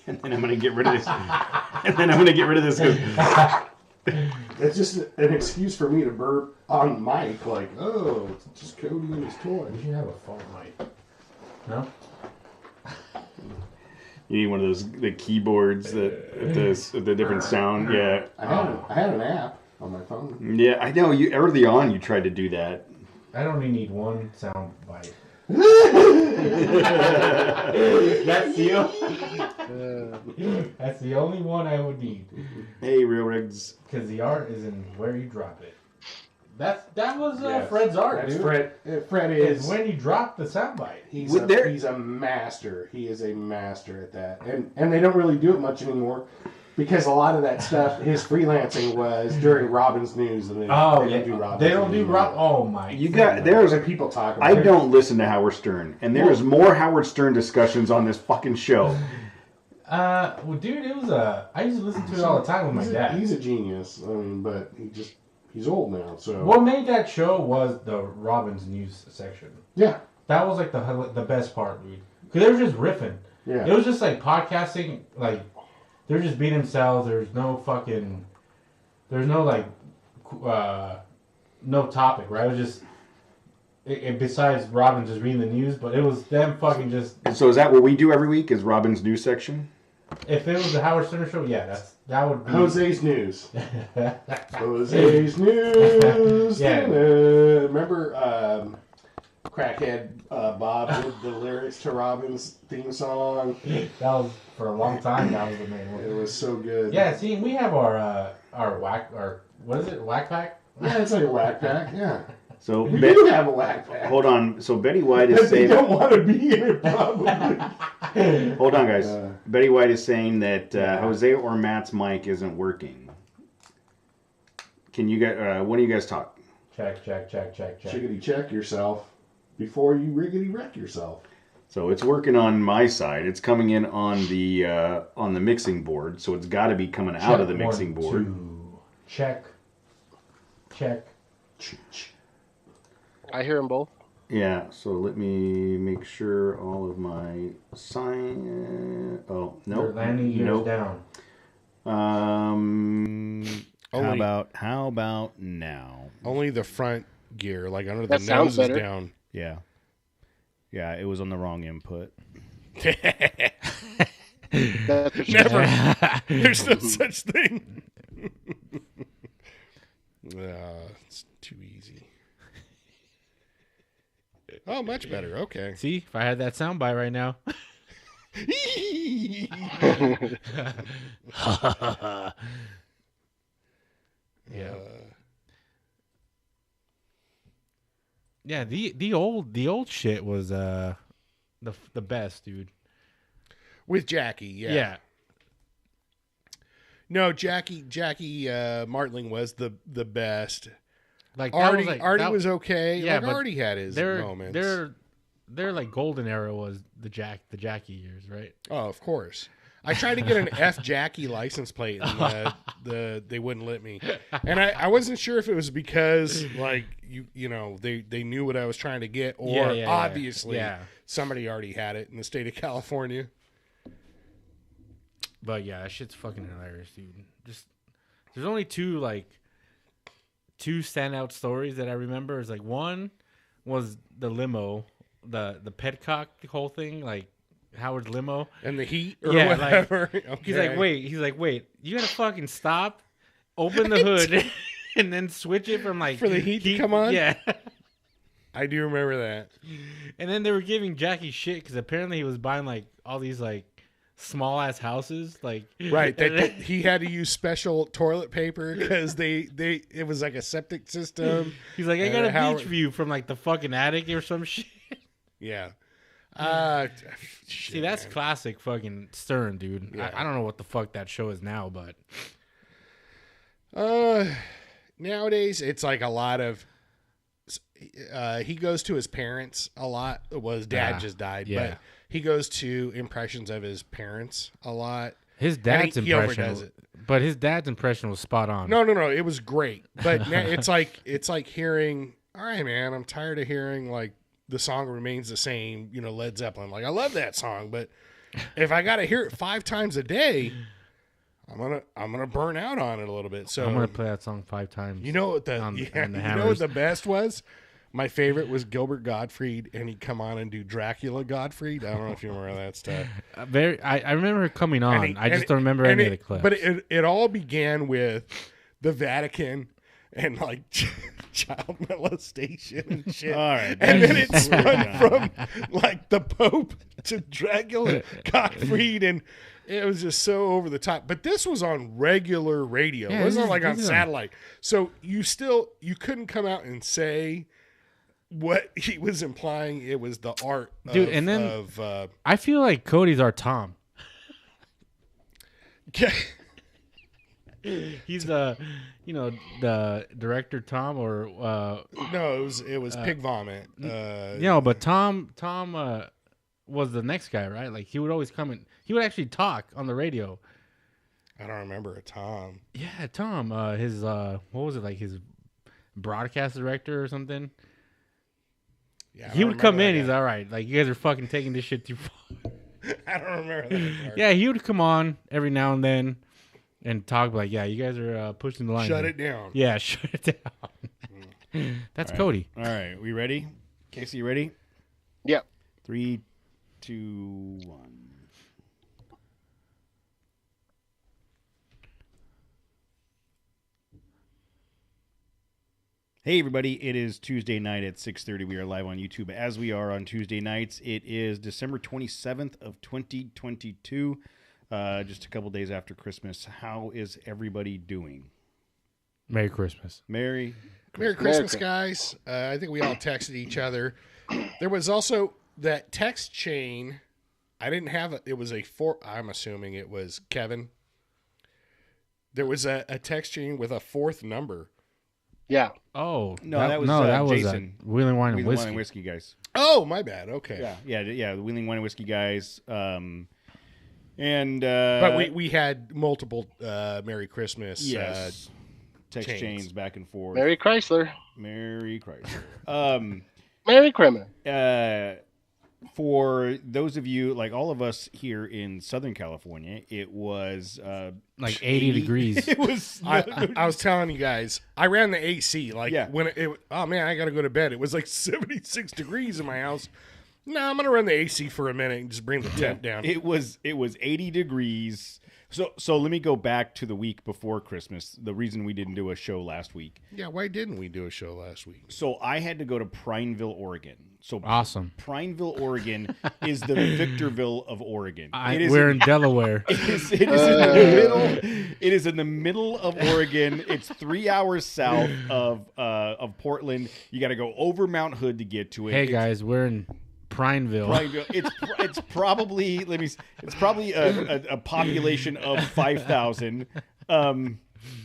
and then I'm going to get rid of this. And then I'm going to get rid of this. It's just an excuse for me to burp on mic, like, oh, it's just Cody and his toy. You should have a phone mic. No? You need one of those the keyboards that the different sound. Yeah. I had an app on my phone. Yeah, I know. You early on you tried to do that. I only need one sound bite. That's the only one I would need. Hey, Real Rigs. Because the art is in where you drop it. That was Fred's art, dude. Fred is when you drop the soundbite. He's a master. He is a master at that, and they don't really do it much anymore because a lot of that stuff, his freelancing was during Robin's News, and they don't do Robin's. They don't do Rob. Oh my! There's people talking. I don't listen to Howard Stern, and there's more Howard Stern discussions on this fucking show. Well, dude, it was I used to listen to it all the time with my dad. He's a genius. I mean, but he's old now, so... What made that show was the Robin's News section. Yeah. That was, like, the best part, dude. Because they were just riffing. Yeah. It was just, like, podcasting, like, they're just being themselves. There's no fucking... There's no, like, no topic, right? It was just... besides Robin just reading the news, but it was them fucking just... So is that what we do every week, is Robin's News section? If it was the Howard Stern show, yeah, that would be... Jose's News. Jose's News. Yeah. Remember Crackhead Bob did the lyrics to Robin's theme song? That was, for a long time, that was the main one. It was so good. Yeah, see, we have our what is it, Whack Pack? Yeah, it's like a Whack Pack, yeah. So we do have a Whack Pack. Hold on. So Betty White is saying... They don't want to be in it, probably. Hold on, guys. Betty White is saying that Jose or Matt's mic isn't working. Can you guys... one of you guys talk? Check. Chickity check yourself before you riggedy wreck yourself. So it's working on my side. It's coming in on the mixing board. So it's got to be coming out of the mixing board. 2. Check. I hear them both. Yeah, so let me make sure all of my sign... Oh, no. You're landing gears down. How about now? Only the front gear, like under that the nose better. is down. Yeah. Yeah, it was on the wrong input. Never. There's no such thing. It's too easy. Oh, much better. Okay. See, if I had that soundbite right now. Yeah. Yeah, the old shit was the best, dude. With Jackie, yeah. No, Jackie Martling was the best. Like Artie was okay. Yeah, like but Artie had his moments. Their like golden era was the Jackie years, right? Oh, of course. I tried to get an F Jackie license plate, and they wouldn't let me. And I wasn't sure if it was because like you know they knew what I was trying to get, or obviously somebody already had it in the state of California. But yeah, that shit's fucking hilarious, dude. Just there's only two standout stories that I remember. Is like one was the limo, the petcock whole thing, like Howard's limo and the heat or whatever. Like, okay. He's like, wait, you gotta fucking stop, open the hood, and then switch it from like for the heat to come on. Yeah, I do remember that. And then they were giving Jackie shit because apparently he was buying like all these like small ass houses, like right. That he had to use special toilet paper because it was like a septic system. He's like, I got a beach view from like the fucking attic or some shit. Yeah. See, that's classic fucking Stern, dude. Yeah. I don't know what the fuck that show is now, but nowadays it's like a lot of he goes to his parents a lot. Well, his dad just died, but he goes to impressions of his parents a lot. His dad's impression, he overdoes it. But his dad's impression was spot on. No, it was great. But now it's like hearing, all right, man, I'm tired of hearing like the song remains the same. You know, Led Zeppelin. Like I love that song, but if I got to hear it 5 times a day, I'm gonna burn out on it a little bit. So I'm gonna play that song 5 times. You know what the best was? My favorite was Gilbert Gottfried, and he'd come on and do Dracula Gottfried. I don't know if you remember that stuff. I remember her coming on. I just don't remember any of the clips. But it all began with the Vatican and like child molestation and shit. All right, and then it spun from like the Pope to Dracula Gottfried, and it was just so over the top. But this was on regular radio. It wasn't like on satellite. So you couldn't come out and say what he was implying. It was the art dude, and then I feel like Cody's our Tom. He's the director Tom, or no, it was Pig Vomit. But Tom was the next guy, right? Like he would always come and he would actually talk on the radio. I don't remember a Tom. Yeah, Tom. His what was it, like his broadcast director or something? Yeah, he would come in. He's all right. Like, you guys are fucking taking this shit too far. I don't remember that part. Yeah, he would come on every now and then and talk like, yeah, you guys are pushing the line. Shut it down. Yeah, shut it down. That's Cody. All right, we ready? Casey, you ready? Yep. 3, 2, 1. Hey everybody, it is Tuesday night at 6:30. We are live on YouTube as we are on Tuesday nights. It is December 27th of 2022, just a couple days after Christmas. How is everybody doing? Merry Christmas. Merry Christmas, guys. I think we all texted each other. There was also that text chain. I didn't have it. It was I'm assuming it was Kevin. There was a text chain with a 4th number. Yeah. Oh that was Jason. Wheeling Wine and Wheeling Whiskey. guys. Oh, my bad. Okay. Yeah. The Wheeling Wine and Whiskey guys. But we had multiple Merry Christmas text chains back and forth. Merry Chrysler. Merry Chrysler. Merry Criminal. For those of you, like all of us here in Southern California, it was like 80 degrees. It was. I was telling you guys, I ran the AC. When oh man, I got to go to bed. It was like 76 degrees in my house. No, I'm gonna run the AC for a minute and just bring the temp down. It was 80 degrees. So let me go back to the week before Christmas. The reason we didn't do a show last week. Yeah, why didn't we do a show last week? So I had to go to Prineville, Oregon. So awesome. Prineville, Oregon is the Victorville of Oregon. We're in Delaware. It is in the middle. It is in the middle of Oregon. It's 3 hours south of Portland. You got to go over Mount Hood to get to it. Hey guys, we're in Prineville. It's probably it's probably a population of 5,000. I'm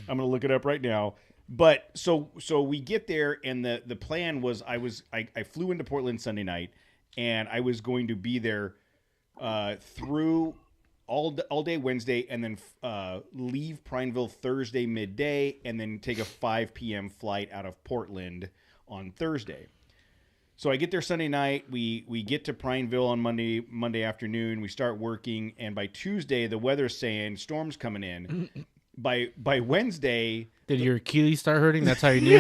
gonna look it up right now. But so we get there, and the plan was I flew into Portland Sunday night, and I was going to be there through all day Wednesday, and then leave Prineville Thursday midday, and then take a 5 p.m. flight out of Portland on Thursday. So I get there Sunday night. We get to Prineville on Monday afternoon. We start working, and by Tuesday the weather's saying storm's coming in. By Wednesday, did your Achilles start hurting? That's how you knew.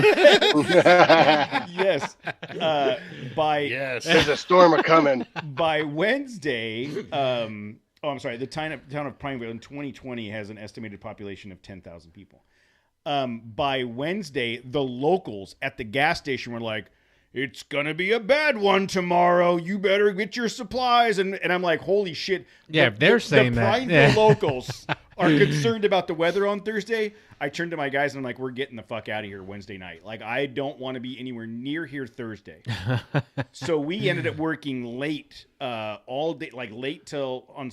Yes. Yes, there's a storm coming. By Wednesday, I'm sorry. The town of Prineville in 2020 has an estimated population of 10,000 people. By Wednesday, the locals at the gas station were like, "It's going to be a bad one tomorrow. You better get your supplies." And I'm like, holy shit. Yeah, they're saying that. The Prineville locals are concerned about the weather on Thursday. I turned to my guys and I'm like, we're getting the fuck out of here Wednesday night. Like, I don't want to be anywhere near here Thursday. So we ended up working late all day, like late till on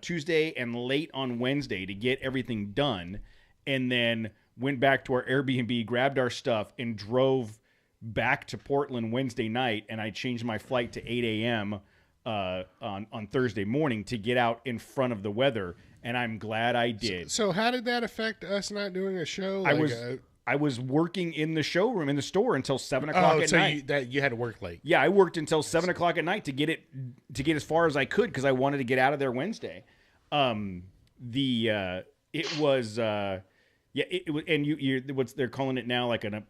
Tuesday and late on Wednesday to get everything done. And then went back to our Airbnb, grabbed our stuff, and drove back to Portland Wednesday night, and I changed my flight to 8 a.m. On Thursday morning to get out in front of the weather, and I'm glad I did. So how did that affect us not doing a show? I was working in the showroom in the store until 7 o'clock at night. You had to work late. Yeah, I worked until 7 o'clock at night to get as far as I could because I wanted to get out of there Wednesday. It was and you what's they're calling it now, like a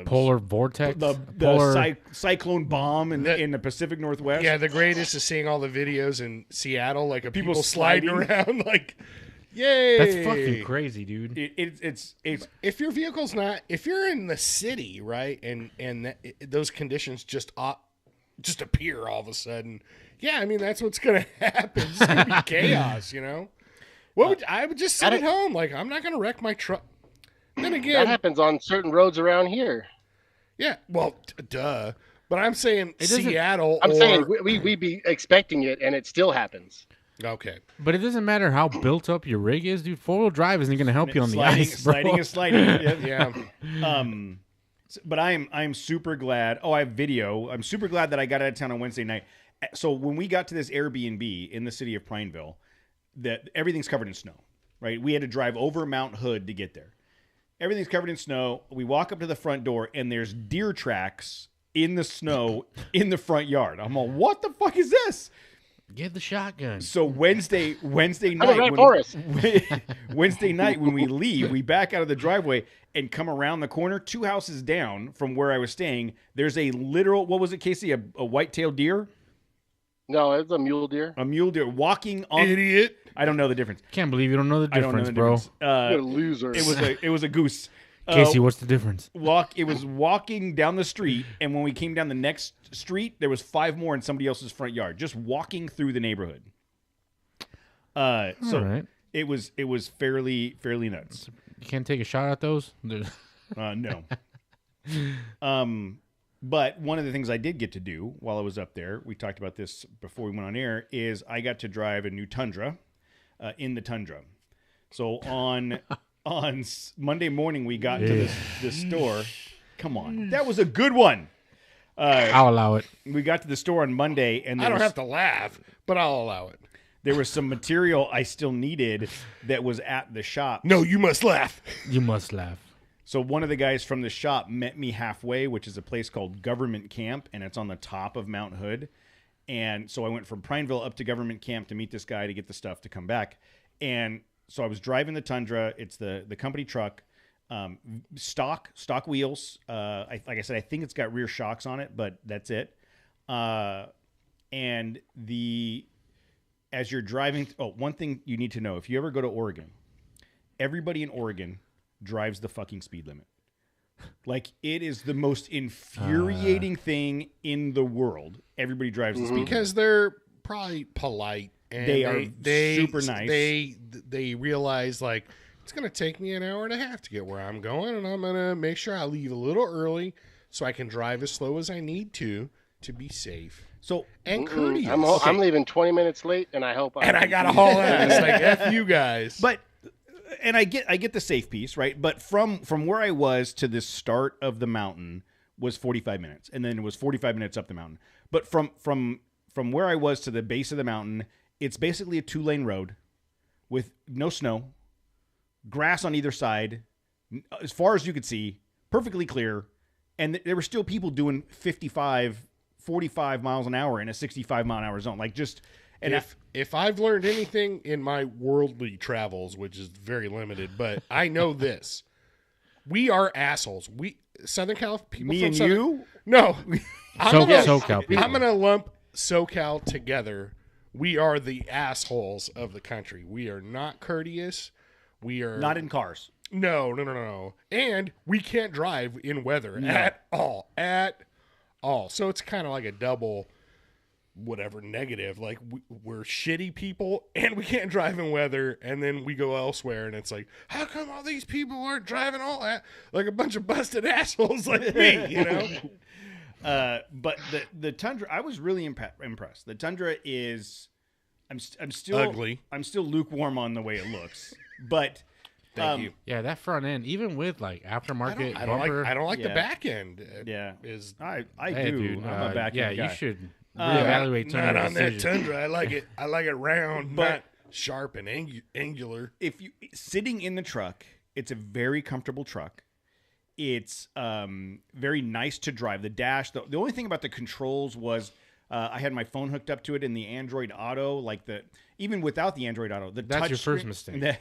polar vortex, the cyclone bomb in the Pacific Northwest. Yeah, the greatest is seeing all the videos in Seattle, like of people sliding around, like, yay! That's fucking crazy, dude. It's if your vehicle's not, if you're in the city, right, and those conditions just appear all of a sudden. Yeah, I mean that's what's gonna happen. It's gonna be chaos, you know. I would just sit at home, like I'm not gonna wreck my truck. Then again, that happens on certain roads around here. Yeah, well, duh. But I'm saying Seattle. I'm saying we be expecting it, and it still happens. Okay, but it doesn't matter how built up your rig is, dude. 4-wheel drive isn't gonna help you on the ice, bro. Sliding is sliding. Yeah. But I'm super glad. Oh, I have video. I'm super glad that I got out of town on Wednesday night. So when we got to this Airbnb in the city of Prineville, that everything's covered in snow, right? We had to drive over Mount Hood to get there. Everything's covered in snow. We walk up to the front door, and there's deer tracks in the snow in the front yard. I'm all, what the fuck is this? Get the shotgun. So Wednesday night, Wednesday night when we leave, we back out of the driveway and come around the corner, 2 houses down from where I was staying. There's a literal, what was it, Casey? A white-tailed deer? No, it's a mule deer. A mule deer walking on. Idiot. I don't know the difference. Can't believe you don't know the difference, bro. You're a loser. It was a goose. Casey, what's the difference? It was walking down the street, and when we came down the next street, there was 5 more in somebody else's front yard, just walking through the neighborhood. Right. It was fairly nuts. You can't take a shot at those? No. But one of the things I did get to do while I was up there, we talked about this before we went on air, is I got to drive a new Tundra in the Tundra. So on Monday morning, we got to the store. Come on. That was a good one. I'll allow it. We got to the store on Monday, and I don't have to laugh, but I'll allow it. There was some material I still needed that was at the shop. No, you must laugh. You must laugh. So one of the guys from the shop met me halfway, which is a place called Government Camp, and it's on the top of Mount Hood. And so I went from Prineville up to Government Camp to meet this guy to get the stuff to come back. And so I was driving the Tundra. It's the company truck, stock wheels. Like I said, I think it's got rear shocks on it, but that's it. And as you're driving, one thing you need to know, if you ever go to Oregon, everybody in Oregon drives the fucking speed limit. Like, it is the most infuriating thing in the world. Everybody drives the speed limit. Because they're probably polite. And they are super nice. They realize, like, it's going to take me an hour and a half to get where I'm going, and I'm going to make sure I leave a little early so I can drive as slow as I need to be safe. So and courteous. I'm leaving 20 minutes late, and I hope I got to haul ass. Like, F you guys. But... And I get the safe piece, right? But from where I was to the start of the mountain was 45 minutes, and then it was 45 minutes up the mountain. But from where I was to the base of the mountain, it's basically a 2-lane road with no snow, grass on either side, as far as you could see, perfectly clear, and there were still people doing 55, 45 miles an hour in a 65 mile an hour zone, like just. And if I've learned anything in my worldly travels, which is very limited, but I know this: we are assholes. We Southern Cal people. Me from and Southern, you? No, SoCal people. I'm gonna lump SoCal together. We are the assholes of the country. We are not courteous. We are not in cars. No. And we can't drive in weather at all. So it's kind of like a double. Whatever negative, like we're shitty people and we can't drive in weather, and then we go elsewhere and it's like, how come all these people aren't driving all that like a bunch of busted assholes like me, you know? But the Tundra, I was really impressed. The Tundra is, I'm still ugly. I'm still lukewarm on the way it looks, but thank you. Yeah, that front end, even with like aftermarket I bumper, don't like the back end. Is I hey, do. Dude, I'm a back end guy. You should reevaluate not on that decision. Tundra. I like it round, but not sharp and angular. If you sitting in the truck, it's a very comfortable truck. It's very nice to drive. The dash. The only thing about the controls was I had my phone hooked up to it in the Android Auto. Like even without the Android Auto, That's your first mistake.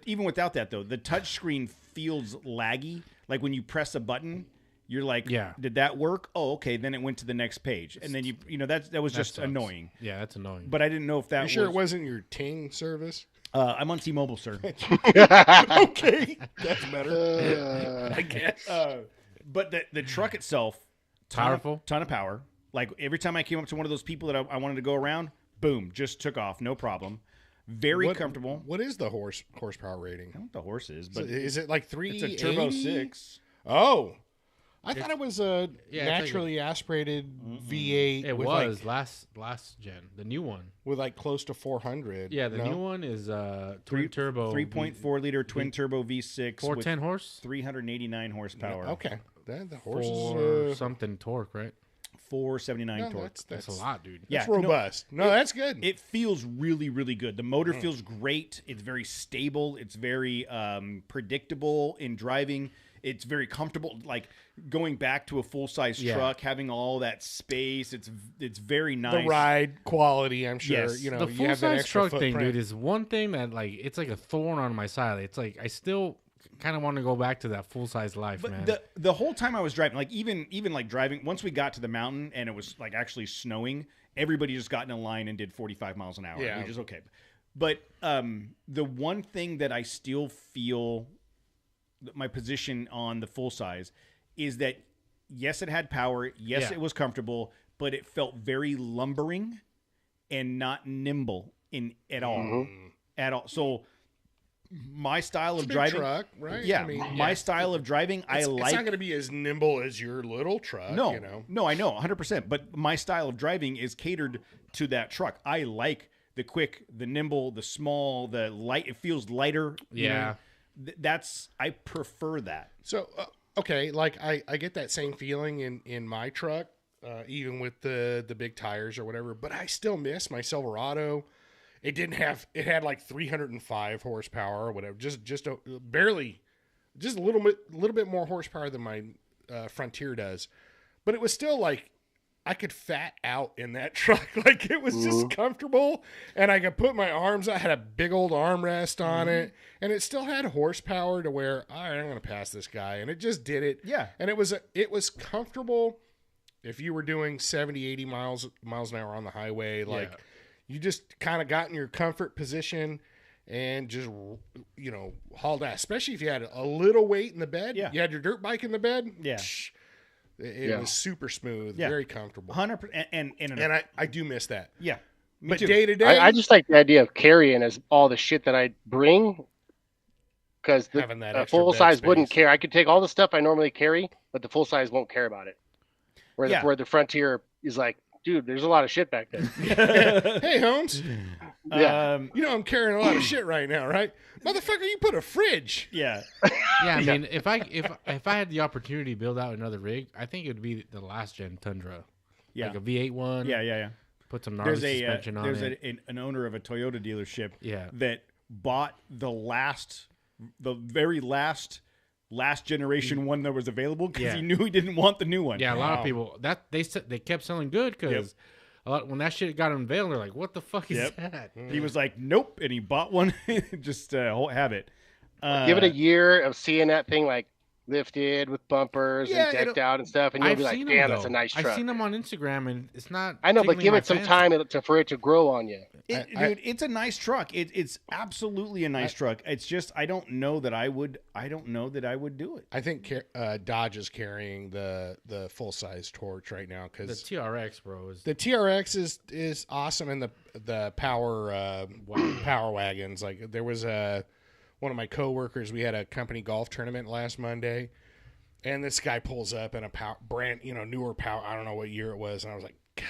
Even without that though, the touch screen feels laggy. Like when you press a button, you're like, did that work? Oh, okay. Then it went to the next page, and then that was just annoying. Yeah, that's annoying. But I didn't know if that. You sure it wasn't your Ting service? I'm on T-Mobile, sir. Okay, that's better. I guess. But the truck itself, powerful, ton of power. Like every time I came up to one of those people that I wanted to go around, boom, just took off, no problem. Very comfortable. What is the horsepower rating? I don't know what the horse is, but is it like 380? It's a turbo 6. Oh, I thought it was a naturally aspirated V8. It was last gen, the new one with like close to 400. Yeah, the new one is twin turbo, 3.4 liter twin turbo V6, 410 horse, 389 horsepower. Okay, the horse is something torque, right? 479 torque. That's a lot, dude. That's robust. That's good. It feels really, really good. The motor feels great. It's very stable. It's very predictable in driving. It's very comfortable. Like going back to a full size truck, having all that space. It's very nice. The ride quality, I'm sure. Yes. The full size truck thing, dude, is one thing that it's like a thorn on my side. It's like I still kind of want to go back to that full size life, man. The whole time I was driving, like even like driving, once we got to the mountain and it was like actually snowing, everybody just got in a line and did 45 miles an hour, which is okay. But the one thing that I still feel my position on the full size is that yes, it had power, yes, it was comfortable, but it felt very lumbering and not nimble at all. At all. So my style of driving, truck, right? Yeah, my style of driving, it's not going to be as nimble as your little truck. No, I know 100%. But my style of driving is catered to that truck. I like the quick, the nimble, the small, the light. It feels lighter. Yeah, I prefer that. So okay, like I get that same feeling in my truck, even with the big tires or whatever. But I still miss my Silverado. It had like 305 horsepower or whatever, just barely, just a little bit more horsepower than my Frontier does, but it was still like I could fat out in that truck. Like it was just comfortable, and I could put my arms. I had a big old armrest on it, and it still had horsepower to where all right, I'm going to pass this guy, and it just did it. Yeah, and it was comfortable. If you were doing 70, 80 miles an hour on the highway, like. Yeah. You just kind of got in your comfort position and just, hauled ass. Especially if you had a little weight in the bed. Yeah. You had your dirt bike in the bed. Yeah. It was super smooth, very comfortable. 100%. And I do miss that. Yeah. But day to day. I just like the idea of carrying as all the shit that I bring. Because the full size wouldn't care. I could take all the stuff I normally carry, but the full size won't care about it. Where the Frontier is like, dude, there's a lot of shit back there. Hey, Holmes. Yeah. I'm carrying a lot of shit right now, right? Motherfucker, you put a fridge. Yeah. Yeah, I mean, if I had the opportunity to build out another rig, I think it would be the last gen Tundra. Yeah. Like a V8 one. Yeah. Put some gnarly suspension on it. There's an owner of a Toyota dealership that bought the very last generation one that was available because he knew he didn't want the new one. Yeah, a lot of people they kept selling good because when that shit got unveiled, they're like, "What the fuck is that?" He was like, "Nope," and he bought one. Just have it. Give it a year of seeing that thing like lifted with bumpers and decked out and stuff, and you'll be like, "Damn, that's a nice truck." I've seen them on Instagram, and it's not. I know, but give it some time for it to grow on you. Dude, it's a nice truck. It's absolutely a nice truck. It's just I don't know that I would do it. I think Dodge is carrying the full size torch right now because the TRX, bro, the TRX is awesome, and the power wagons. Like there was one of my coworkers. We had a company golf tournament last Monday, and this guy pulls up in a brand newer power. I don't know what year it was, and I was like, God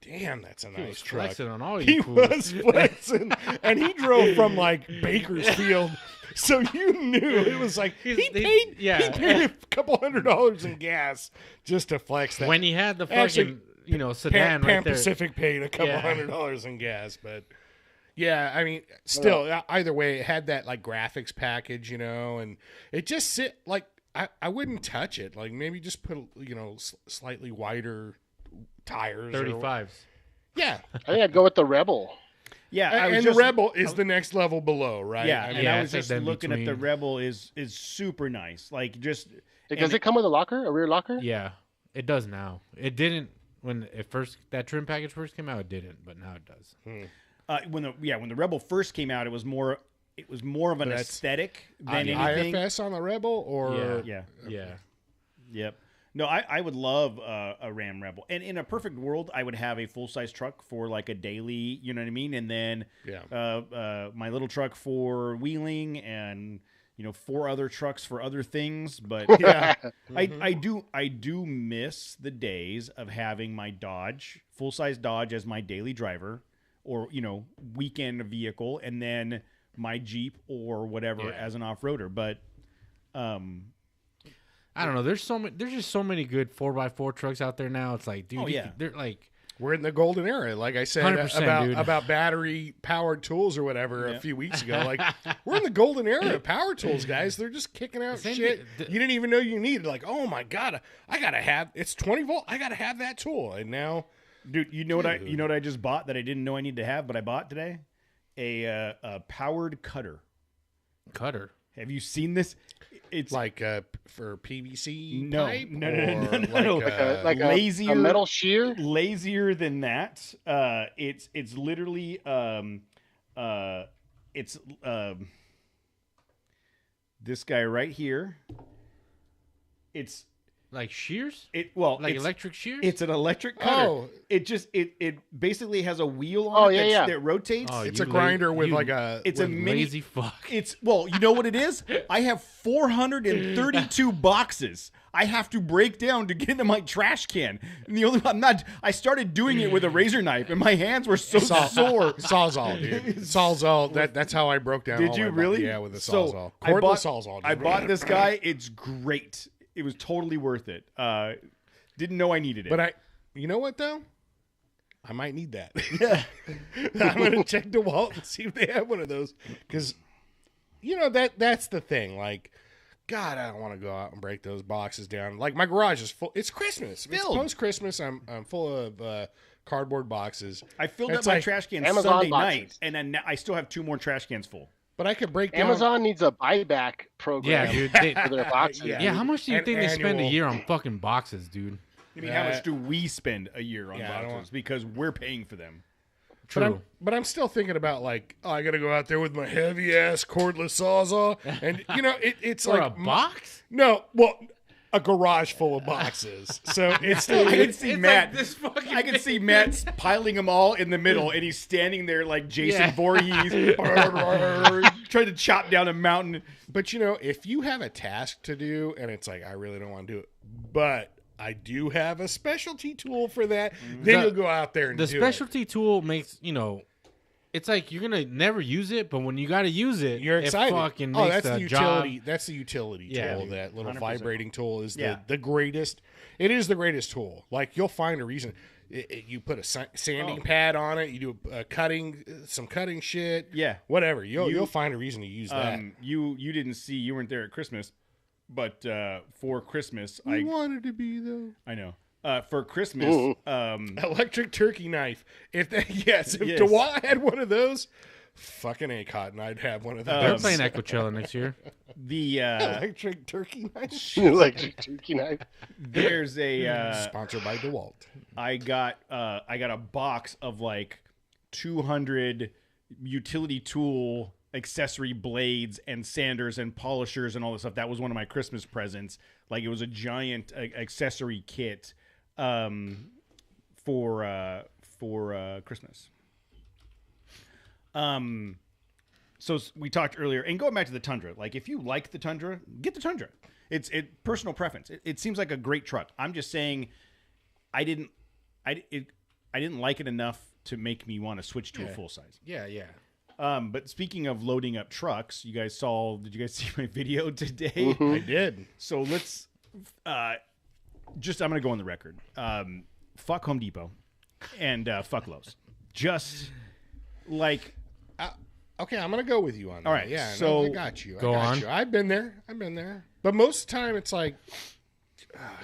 damn, that's a nice truck. Flexing on all he was flexing, and he drove from like Bakersfield, so you knew it was like he paid a couple $100 in gas just to flex that. When he had the fucking sedan Pan right there. Pacific paid a couple $100 in gas, but. Yeah, I mean, still, either way, it had that like graphics package, and it just I wouldn't touch it. Like maybe just put slightly wider tires. 35s. Yeah, I think I'd go with the Rebel. Yeah, and the Rebel is the next level below, right? Yeah, I mean, and I was it's just like looking at the between. Rebel is super nice. Like just Does it come with a rear locker? Yeah, it does now. It didn't when that trim package first came out. It didn't, but now it does. when the Rebel first came out, it was more of an aesthetic than anything. IFS on the Rebel, or Yeah. Yep. No, I would love a Ram Rebel, and in a perfect world, I would have a full size truck for like a daily, you know what I mean, and then my little truck for wheeling, and 4 other trucks for other things. But I do miss the days of having my Dodge, full size Dodge, as my daily driver, or weekend vehicle, and then my Jeep or whatever as an off roader. But I don't know. There's just so many good 4x4 trucks out there now. It's like, dude, they're like, we're in the golden era. Like I said about battery powered tools or whatever a few weeks ago. Like we're in the golden era of power tools, guys. They're just kicking out shit you didn't even know you needed. Like, oh my god, I gotta have it's 20 volt. I gotta have that tool. And now, dude, you know what I just bought that I didn't know I needed to have, but I bought today? A powered cutter. Cutter. Have you seen this? It's like for PVC pipe? No. Like lazier, a metal shear? Lazier than that. It's literally this guy right here. It's like shears? Like electric shears? It's an electric cutter. Oh. It basically has a wheel on it that rotates. Oh, it's a grinder with it's a mini lazy fuck. It's you know what it is? I have 432 boxes I have to break down to get into my trash can. And I started doing it with a razor knife, and my hands were so sore. Sawzall, dude. Sawzall. That's how I broke down. Did you really? Yeah, with a Sawzall. Cordless Sawzall. I bought this guy. It's great. It was totally worth it. Didn't know I needed it. But you know what though? I might need that. Yeah. I'm gonna check DeWalt and see if they have one of those, because that's the thing. Like, God, I don't want to go out and break those boxes down. Like, my garage is full. It's Christmas. It's post Christmas. I'm full of cardboard boxes. I filled up my trash can Amazon Sunday boxes. night, and then I still have 2 more trash cans full. But I could break down. Amazon needs a buyback program for their boxes. Yeah, how much do you think they spend a year on fucking boxes, dude? I mean, how much do we spend a year on boxes? Because we're paying for them. True. But I'm still thinking about, like, I got to go out there with my heavy ass cordless Sawzall, and it's or like a box. No, well, a garage full of boxes. So it's still. I can see Matt. Like this fucking I can see Matt piling them all in the middle, and he's standing there like Jason Voorhees, trying to chop down a mountain. But if you have a task to do, and it's like, I really don't want to do it, but I do have a specialty tool for that, then you'll go out there and do it. The specialty tool makes, it's like you're going to never use it, but when you got to use it, you're excited. It fucking makes that's the utility. job. That's the utility tool. That little 100%. vibrating tool is the greatest. It is the greatest tool. Like, you'll find a reason. You put a sanding pad on it. You do some cutting shit. Yeah, whatever. You'll find a reason to use that. You didn't see. You weren't there at Christmas, but for Christmas, I wanted to be though. I know. For Christmas, electric turkey knife. If DeWalt had one of those, fucking A Cotton, I'd have one of those. They're playing at Coachella next year. The electric turkey knife. Electric turkey knife. There's a sponsored by DeWalt. I got a box of like 200 utility tool accessory blades and sanders and polishers and all this stuff. That was one of my Christmas presents. Like, it was a giant accessory kit for Christmas. So we talked earlier, and going back to the Tundra, like, if you like the Tundra, get the Tundra. It's personal preference. It seems like a great truck. I'm just saying, I didn't like it enough to make me want to switch to a full size. Yeah. But speaking of loading up trucks, did you guys see my video today? Mm-hmm. I did. So let's I'm going to go on the record. Fuck Home Depot and fuck Lowe's. Just like Okay, I'm gonna go with you on that. All right, yeah. so I got you. Go on. I've been there. But most of the time, it's like,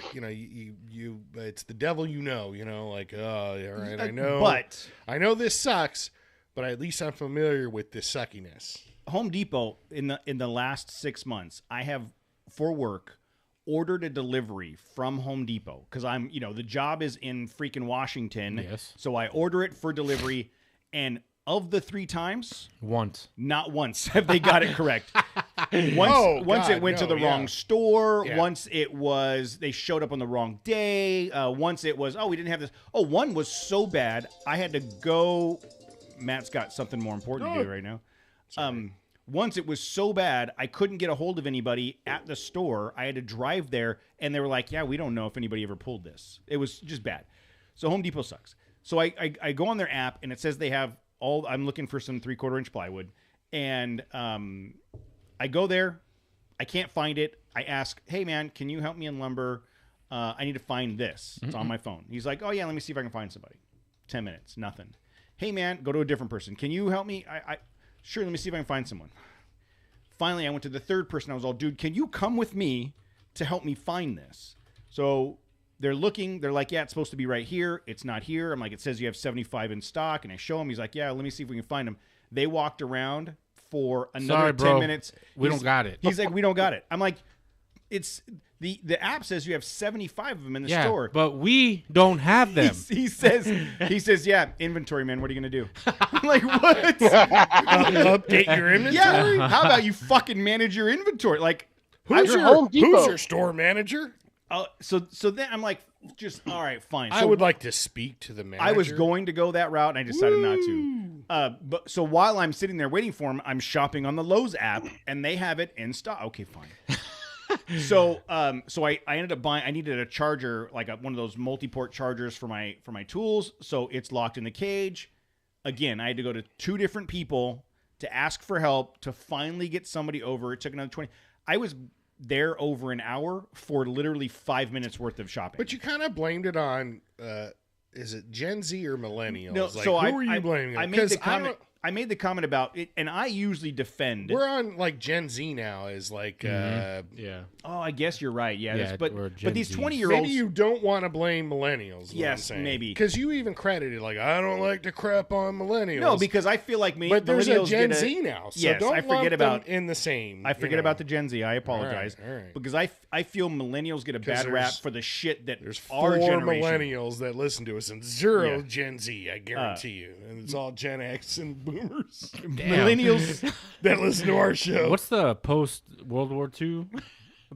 it's the devil. Like, all right, I know. But I know this sucks, but at least I'm familiar with this suckiness. Home Depot in the last 6 months, I have for work ordered a delivery from Home Depot because I'm, the job is in freaking Washington. Yes. So I order it for delivery, and of the 3 times, not once have they got it correct. Once it went to the wrong store. Yeah. Once it was they showed up on the wrong day. Once it was we didn't have this. One was so bad I had to go. Matt's got something more important to do right now. Once it was so bad, I couldn't get a hold of anybody at the store. I had to drive there, and they were like, yeah, we don't know if anybody ever pulled this. It was just bad. So Home Depot sucks. So I go on their app, and it says they have I'm looking for some 3/4-inch plywood. And I go there. I can't find it. I ask, hey, man, can you help me in lumber? I need to find this. It's on my phone. He's like, oh, yeah, let me see if I can find somebody. 10 minutes, nothing. Hey, man, go to a different person. Can you help me? Sure, let me see if I can find someone. Finally, I went to the third person. I was all, dude, can you come with me to help me find this? So they're looking. They're like, yeah, it's supposed to be right here. It's not here. I'm like, it says you have 75 in stock. And I show him. He's like, yeah, let me see if we can find them. They walked around for another 10 minutes. We don't got it. He's like, we don't got it. I'm like, it's the app says you have 75 of them in the store. But we don't have them. He says, yeah, inventory, man. What are you going to do? I'm like, what? Update your inventory? Yeah. How about you fucking manage your inventory? Like, who's your store manager? So then I'm like, just all right, fine. So I would like to speak to the manager. I was going to go that route, and I decided not to. But so while I'm sitting there waiting for him, I'm shopping on the Lowe's app, and they have it in stock. Okay, fine. So I ended up buying. I needed a charger, like one of those multi-port chargers for my tools. So it's locked in the cage. Again, I had to go to 2 different people to ask for help to finally get somebody over. It took another 20. I was there over an hour for literally 5 minutes worth of shopping. But you kind of blamed it on, is it Gen Z or millennials? No, like, so who are you blaming? I made the comment about it, and I usually defend. We're on like Gen Z now. Is like, yeah. Oh, I guess you're right. Yeah, but these 20-year-olds. Maybe you don't want to blame millennials. Yes, maybe because you even credited like I don't like to crap on millennials. No, because I feel like but there's a Gen Z now. So yes, don't I forget about them in the same. I forget about the Gen Z. I apologize all right. because I feel millennials get a bad rap for the shit that there's our 4 generation. millennials that listen to us and 0 Gen Z. I guarantee you, and it's all Gen X and boomers. Millennials that listen to our show. What's the post World War II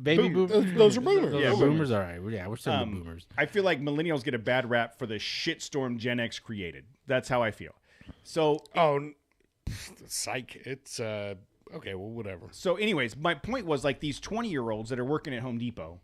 baby boomers? Those are boomers. Those are boomers. All right. Yeah, we're still boomers. I feel like millennials get a bad rap for the shitstorm Gen X created. That's how I feel. So psych. It's okay. Well, whatever. So, anyways, my point was like these 20-year-olds that are working at Home Depot.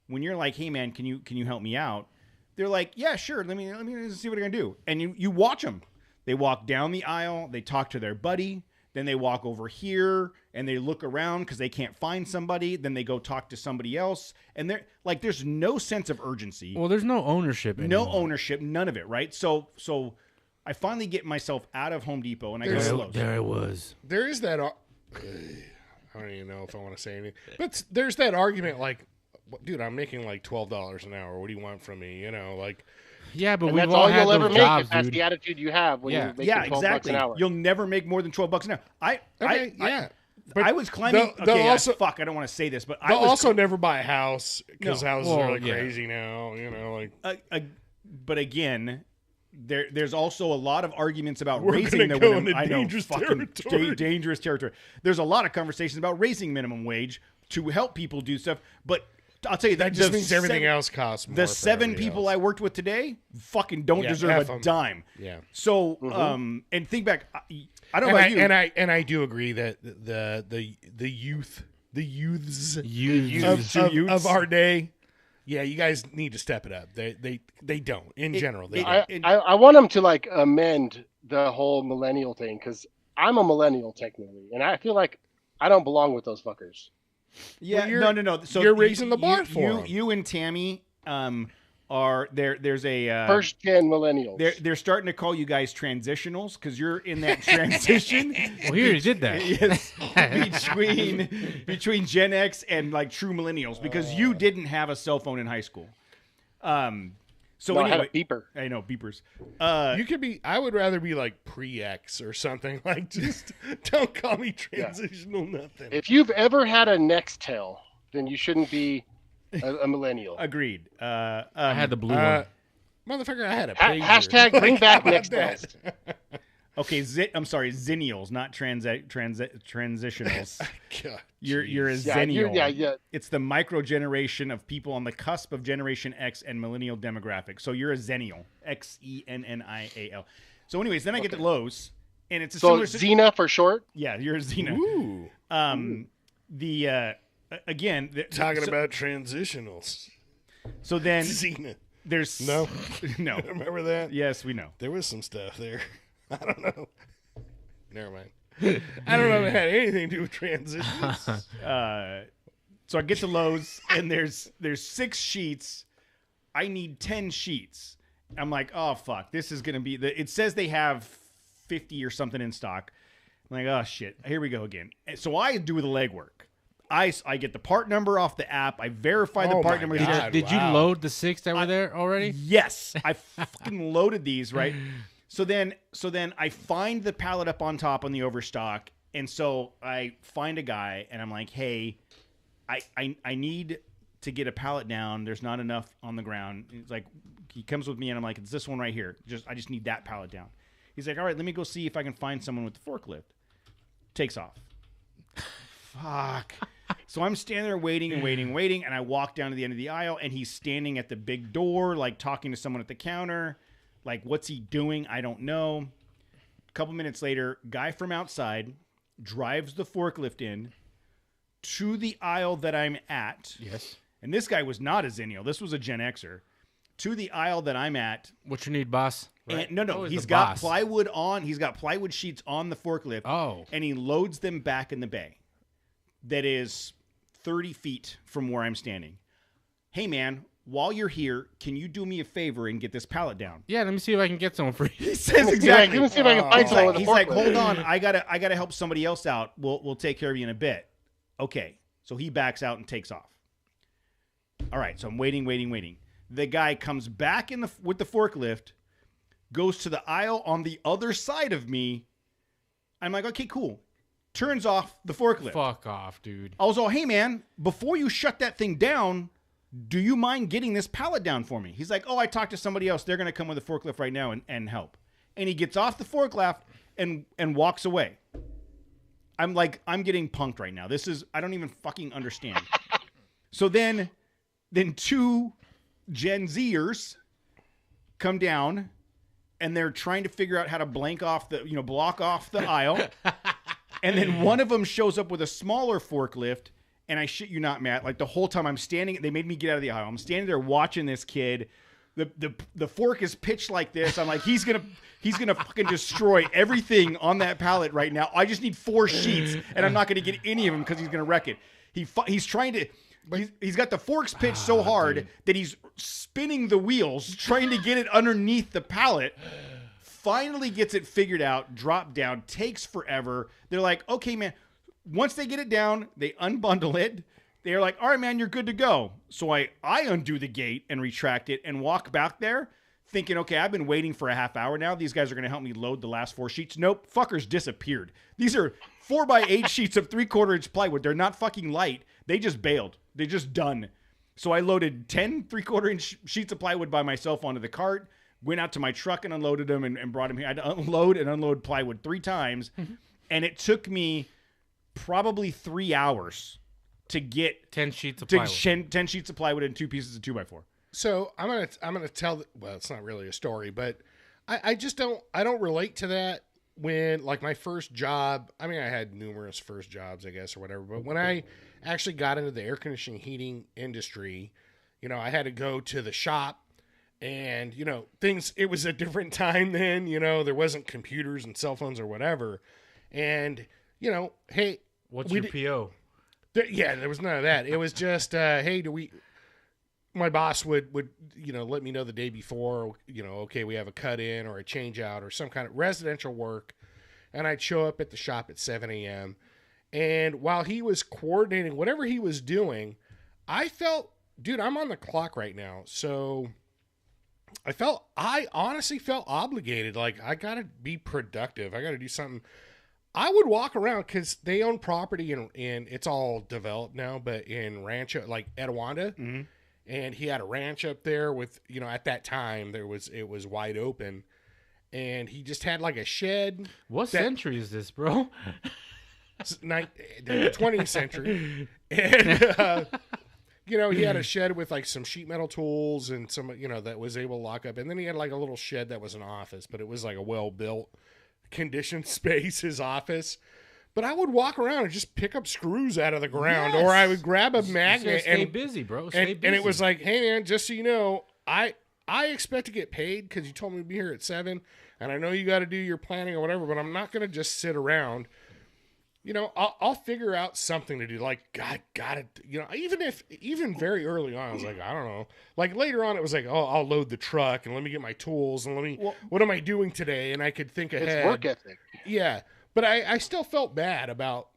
When you're like, hey man, can you help me out? They're like, yeah, sure. Let me see what I can do. And you watch them. They walk down the aisle, they talk to their buddy, then they walk over here and they look around because they can't find somebody, then they go talk to somebody else, and they're like, there's no sense of urgency. Well, there's no ownership anymore. No ownership, none of it, right? So I finally get myself out of Home Depot and I go to Lowe's. There I was. There is that. I don't even know if I want to say anything, but there's that argument like, dude, I'm making like $12 an hour. What do you want from me? Like. Yeah, but that's all you'll ever make if that's the attitude you have when you're making $12 exactly. an hour. You'll never make more than $12 an hour. But I was climbing. I don't want to say this, but they'll also never buy a house because houses are crazy now. But again, there's also a lot of arguments about We're raising the minimum. I know, fucking dangerous territory. There's a lot of conversations about raising minimum wage to help people do stuff, but. I'll tell you that just means everything else costs more. The 7 people I worked with today fucking don't deserve a dime. Yeah. So, and think back. I don't know about you. And I do agree that the youths of our day, yeah, you guys need to step it up. They don't in general. I want them to like amend the whole millennial thing because I'm a millennial technically, and I feel like I don't belong with those fuckers. Yeah, well, no. So you're raising the bar for them. You and Tammy are there's a first gen millennials. They're starting to call you guys transitionals because you're in that transition. Well, he already did that. Yes, between Gen X and like true millennials, because you didn't have a cell phone in high school. So no, anyway, I had a beeper. I know beepers. You could be. I would rather be like pre-X or something. Like, just don't call me transitional nothing. If you've ever had a Nextel, then you shouldn't be a millennial. Agreed. I had the blue one. Motherfucker, I had a pager. Hashtag bring back Nextels. Okay, I'm sorry, zennials, not transitionals. God, you're a zennial. Yeah. It's the micro generation of people on the cusp of Generation X and millennial demographic. So you're a zennial, Xennial. So, anyways, then I get to Lowe's, and it's a similar. Xena for short. Yeah, you're a Xena. Ooh. Again, talking about transitionals. So then Xena. There's no. Remember that? Yes, we know. There was some stuff there. I don't know. Never mind. I don't know if it had anything to do with transitions. So I get to Lowe's and there's 6 sheets. I need 10 sheets. I'm like, oh fuck, this is gonna be it says they have 50 or something in stock. I'm like, oh shit, here we go again. So I do the legwork. I get the part number off the app. I verify the part number. Did you load the 6 that were there already? Yes, I fucking loaded these, right? So then I find the pallet up on top on the overstock, and so I find a guy, and I'm like, hey, I need to get a pallet down. There's not enough on the ground. He's like, he comes with me, and I'm like, it's this one right here. I just need that pallet down. He's like, all right, let me go see if I can find someone with the forklift. Takes off. Fuck. So I'm standing there waiting, and I walk down to the end of the aisle, and he's standing at the big door, like talking to someone at the counter. Like, what's he doing? I don't know. A couple minutes later, guy from outside drives the forklift in to the aisle that I'm at. Yes. And this guy was not a Zennial. This was a Gen Xer. To the aisle that I'm at. What you need, boss? Right. No. He's got plywood on. He's got plywood sheets on the forklift. Oh. And he loads them back in the bay. That is 30 feet from where I'm standing. Hey, man. While you're here, can you do me a favor and get this pallet down? Yeah, let me see if I can get someone for you. He says exactly. Let me see if I can find someone with a He's like, hold on, I gotta help somebody else out. We'll take care of you in a bit. Okay. So he backs out and takes off. All right, so I'm waiting. The guy comes back with the forklift, goes to the aisle on the other side of me. I'm like, okay, cool. Turns off the forklift. Fuck off, dude. I was all, hey man, before you shut that thing down, do you mind getting this pallet down for me? He's like, oh, I talked to somebody else. They're going to come with a forklift right now and help. And he gets off the forklift and walks away. I'm like, I'm getting punked right now. I don't even fucking understand. So then 2 Gen Zers come down and they're trying to figure out how to block off the aisle. And then one of them shows up with a smaller forklift. And I shit you not, Matt, like the whole time I'm standing, they made me get out of the aisle. I'm standing there watching this kid. The fork is pitched like this. I'm like, he's gonna fucking destroy everything on that pallet right now. I just need 4 sheets, and I'm not gonna get any of them because he's gonna wreck it. He's trying to. He's got the forks pitched so hard that he's spinning the wheels, trying to get it underneath the pallet. Finally gets it figured out, dropped down, takes forever. They're like, okay, man. Once they get it down, they unbundle it. They're like, all right, man, you're good to go. So I undo the gate and retract it and walk back there thinking, okay, I've been waiting for a half hour now. These guys are going to help me load the last 4 sheets. Nope, fuckers disappeared. These are 4x8 sheets of 3/4 inch plywood. They're not fucking light. They just bailed. They're just done. So I loaded 10 3/4 inch sheets of plywood by myself onto the cart, went out to my truck and unloaded them and brought them here. I had to unload and unload plywood 3 times. And it took me probably 3 hours to get 10 sheets of plywood. 10 sheets of plywood and 2 pieces of 2x4. So I'm gonna tell. Well, it's not really a story, but I just don't relate to that. When like my first job, I mean, I had numerous first jobs, I guess, or whatever. But when I actually got into the air conditioning heating industry, I had to go to the shop, and things. It was a different time then. There wasn't computers and cell phones or whatever, and hey. What's your PO? There was none of that. It was just, hey, my boss would let me know the day before, okay, we have a cut in or a change out or some kind of residential work, and I'd show up at the shop at 7 a.m. And while he was coordinating whatever he was doing, I felt, dude, I'm on the clock right now, so I honestly felt obligated. Like, I gotta be productive. I gotta do something. I would walk around because they own property in it's all developed now, but in Rancho, like Etowanda, Mm-hmm. and he had a ranch up there with, at that time it was wide open, and he just had like a shed. What century is this, bro? The 20th century, and he had a shed with like some sheet metal tools and some that was able to lock up, and then he had like a little shed that was an office, but it was like a well built, conditioned space, his office. But I would walk around and just pick up screws out of the ground, or I would grab a magnet stay and busy, bro. Stay busy. And it was like, hey man, just so you know, I expect to get paid because you told me to be here at 7, and I know you got to do your planning or whatever, but I'm not going to just sit around. I'll figure out something to do. Like, God, got it. Even very early on, I was like, I don't know. Like later on, it was like, oh, I'll load the truck and let me get my tools and what am I doing today? And I could think ahead. It's work ethic. Yeah, but I still felt bad about.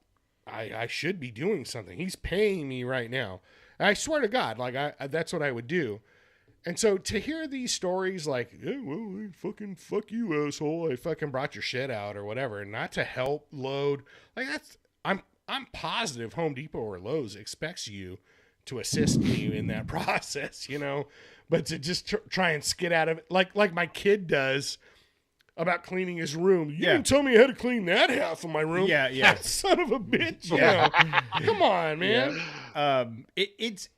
I should be doing something. He's paying me right now. And I swear to God, like that's what I would do. And so to hear these stories like, yeah, well, fucking fuck you, asshole, I fucking brought your shit out or whatever, and not to help load, like I'm positive Home Depot or Lowe's expects you to assist you in that process, but to just try and skid out of it, like my kid does about cleaning his room. You didn't tell me how to clean that half of my room. Yeah. Son of a bitch. Come on, man. Yeah. It's.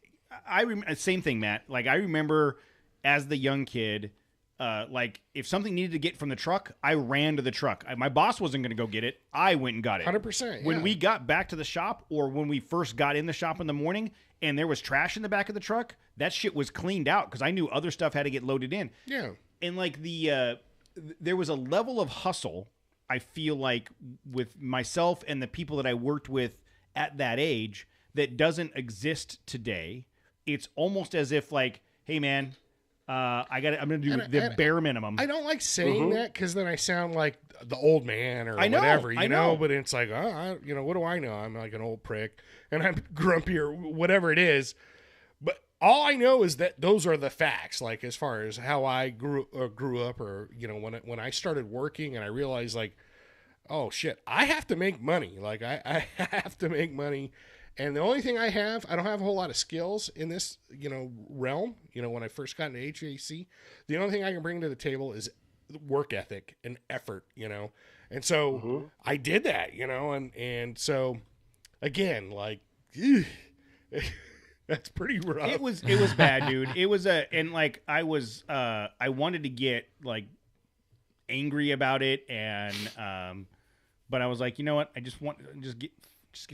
Same thing, Matt. Like, I remember as the young kid, like if something needed to get from the truck, I ran to the truck. My boss wasn't going to go get it. I went and got it. 100%. When we got back to the shop, or when we first got in the shop in the morning and there was trash in the back of the truck, that shit was cleaned out because I knew other stuff had to get loaded in. Yeah. And like there was a level of hustle, I feel like, with myself and the people that I worked with at that age that doesn't exist today. It's almost as if like, hey man, I'm going to do the bare minimum. I don't like saying that because then I sound like the old man or whatever, you know. But it's like, what do I know? I'm like an old prick and I'm grumpy or whatever it is. But all I know is that those are the facts. Like as far as how I grew up, or when I started working and I realized like, oh shit, I have to make money. Like I have to make money. And the only thing I don't have a whole lot of skills in this, realm. When I first got into HVAC, the only thing I can bring to the table is work ethic and effort, And so I did that, and so again, like, that's pretty rough. It was bad, dude. It was I wanted to get like angry about it, and but I was like, you know what? I just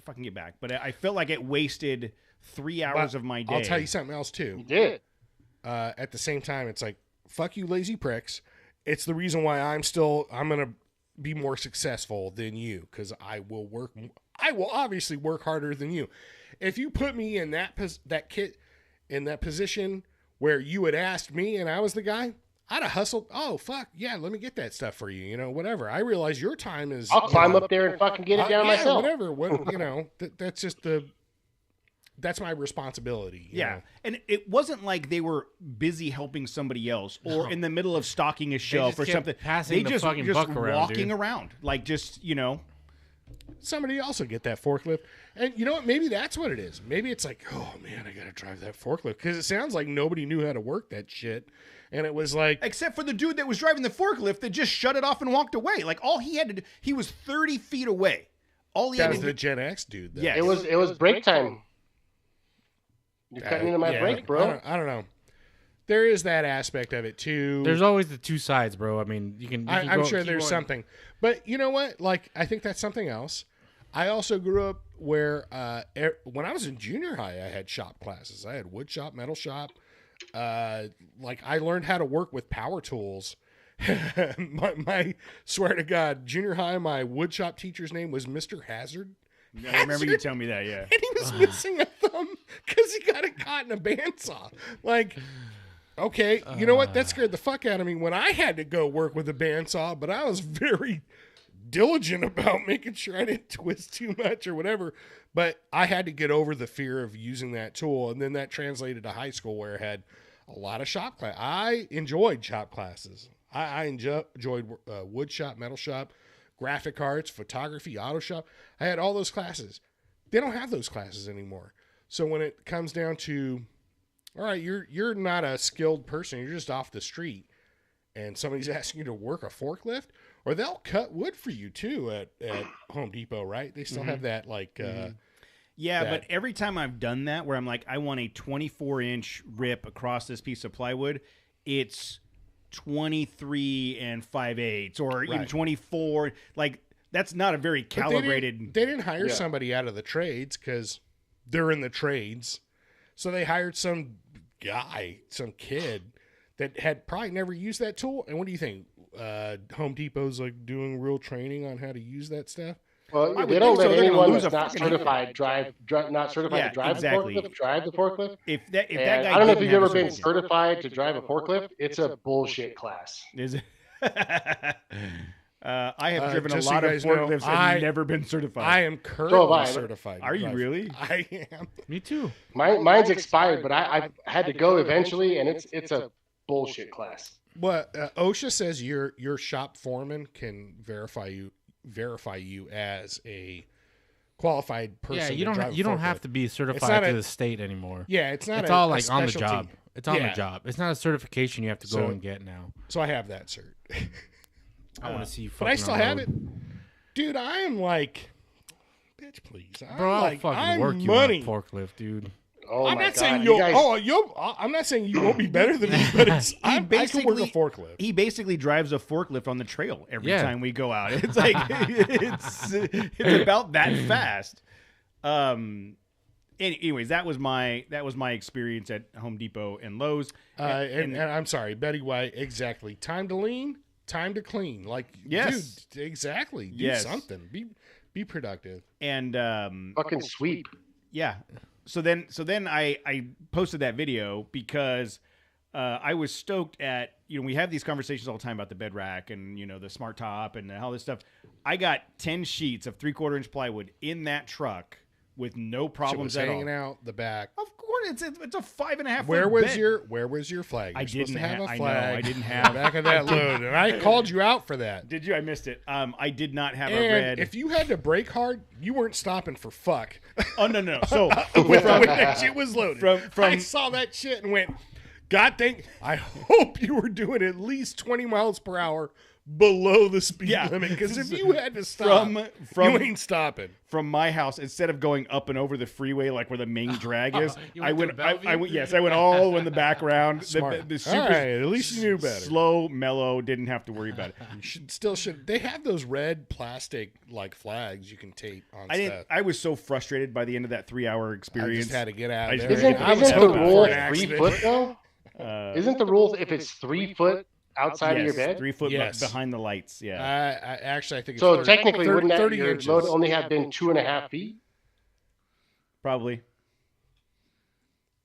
fucking get back. But I felt like it wasted 3 hours of my day. I'll tell you something else too. You did. At the same time, it's like, fuck you, lazy pricks. It's the reason why I'm going to be more successful than you, because I will obviously work harder than you. If you put me in that position where you had asked me and I was the guy, I'd have hustled. Oh, fuck. Yeah, let me get that stuff for you. Whatever. I realize your time is... I'll climb up there and fucking get it down myself. Whatever. That's just that's my responsibility. You know? And it wasn't like they were busy helping somebody else or in the middle of stocking a shelf or something. They just walking around. Like, just, Somebody also get that forklift. And you know what? Maybe that's what it is. Maybe it's like, oh, man, I got to drive that forklift. Because it sounds like nobody knew how to work that shit. And it was like... Except for the dude that was driving the forklift that just shut it off and walked away. Like, all he had to do... He was 30 feet away. All he had to do... That was the Gen X dude, though. Yeah, it was break time. You're cutting into my break, bro. I don't know. There is that aspect of it, too. There's always the two sides, bro. I mean, you can I'm sure there's something. But you know what? Like, I think that's something else. I also grew up where when I was in junior high, I had shop classes. I had wood shop, metal shop. Like, I learned how to work with power tools. my swear to God, junior high, my wood shop teacher's name was Mr. Hazard. I remember you telling me that, yeah. And he was missing a thumb because he got it caught in a bandsaw. Like, okay, you know what? That scared the fuck out of me when I had to go work with a bandsaw, but I was very diligent about making sure I didn't twist too much or whatever. But I had to get over the fear of using that tool, and then that translated to high school where I had a lot of shop class. I enjoyed shop classes. I enjoyed wood shop, metal shop, graphic arts, photography, auto shop. I had all those classes. They don't have those classes anymore. So when it comes down to, all right, you're not a skilled person, you're just off the street, and somebody's asking you to work a forklift, or they'll cut wood for you too at Home Depot, right? They still have that yeah, but every time I've done that where I'm like, I want a 24-inch rip across this piece of plywood, it's 23 and 5/8 or even 24. Like, that's not a very calibrated. They didn't hire somebody out of the trades because they're in the trades. So they hired some guy, some kid that had probably never used that tool. And what do you think? Home Depot's like doing real training on how to use that stuff? Well, they don't let anyone that's not certified not certified to drive the forklift drive the forklift. If that guy, I don't know if you've ever been certified to drive a forklift. It's a bullshit class. Is it? I have driven a lot of forklifts and never been certified. I am currently certified. Are you really? I am. Me too. Mine's expired, but I had to go eventually, and it's a bullshit class. Well, OSHA says your shop foreman can verify you as a qualified person. Yeah, you don't have to be certified to the state anymore. Yeah, it's not. It's all like on the job. It's on the job. It's not a certification you have to go and get now. So I have that cert. I want to see you. But I still have it, dude. I am like, bitch, please, bro. I'll fucking work you on a forklift, dude. Oh I'm my not God. saying I'm not saying you won't be better than me, but I can work a forklift. He basically drives a forklift on the trail every time we go out. It's like it's about that fast. Anyways, that was my experience at Home Depot and Lowe's. And I'm sorry, Betty White. Exactly. Time to lean, time to clean. Like, yes, dude, exactly. Do something. Be productive. And fucking sweep. Yeah. So then I posted that video because I was stoked at, we have these conversations all the time about the bed rack and, the smart top and all this stuff. I got 10 sheets of 3/4 inch plywood in that truck with no problems at all. Hanging out the back. Of course, it's a 5.5 Where foot was bed. Where was your flag? I didn't have a flag. I know, I didn't have back of that load, and I called you out for that. Did you? I missed it. I did not have and a red. If you had to brake hard, you weren't stopping for fuck. Oh no. So when that shit was loaded, from I saw that shit and went, God dang! I hope you were doing at least 20 miles per hour below the speed limit, because if you had to stop, you ain't stopping. From my house, instead of going up and over the freeway like where the main drag is, I went all in the background. Smart. The super, all right, at least you knew better. Slow, mellow, didn't have to worry about it. You should. They have those red plastic like flags you can tape on stuff. I was so frustrated by the end of that 3-hour experience. I just had to get out of there. Isn't the rule 3 foot though? Isn't the rule if it's 3 foot outside of your bed? 3 foot behind the lights, I actually, I think it's so 30, technically 30, wouldn't that 30 your inches. load only have been 2.5 feet? Probably.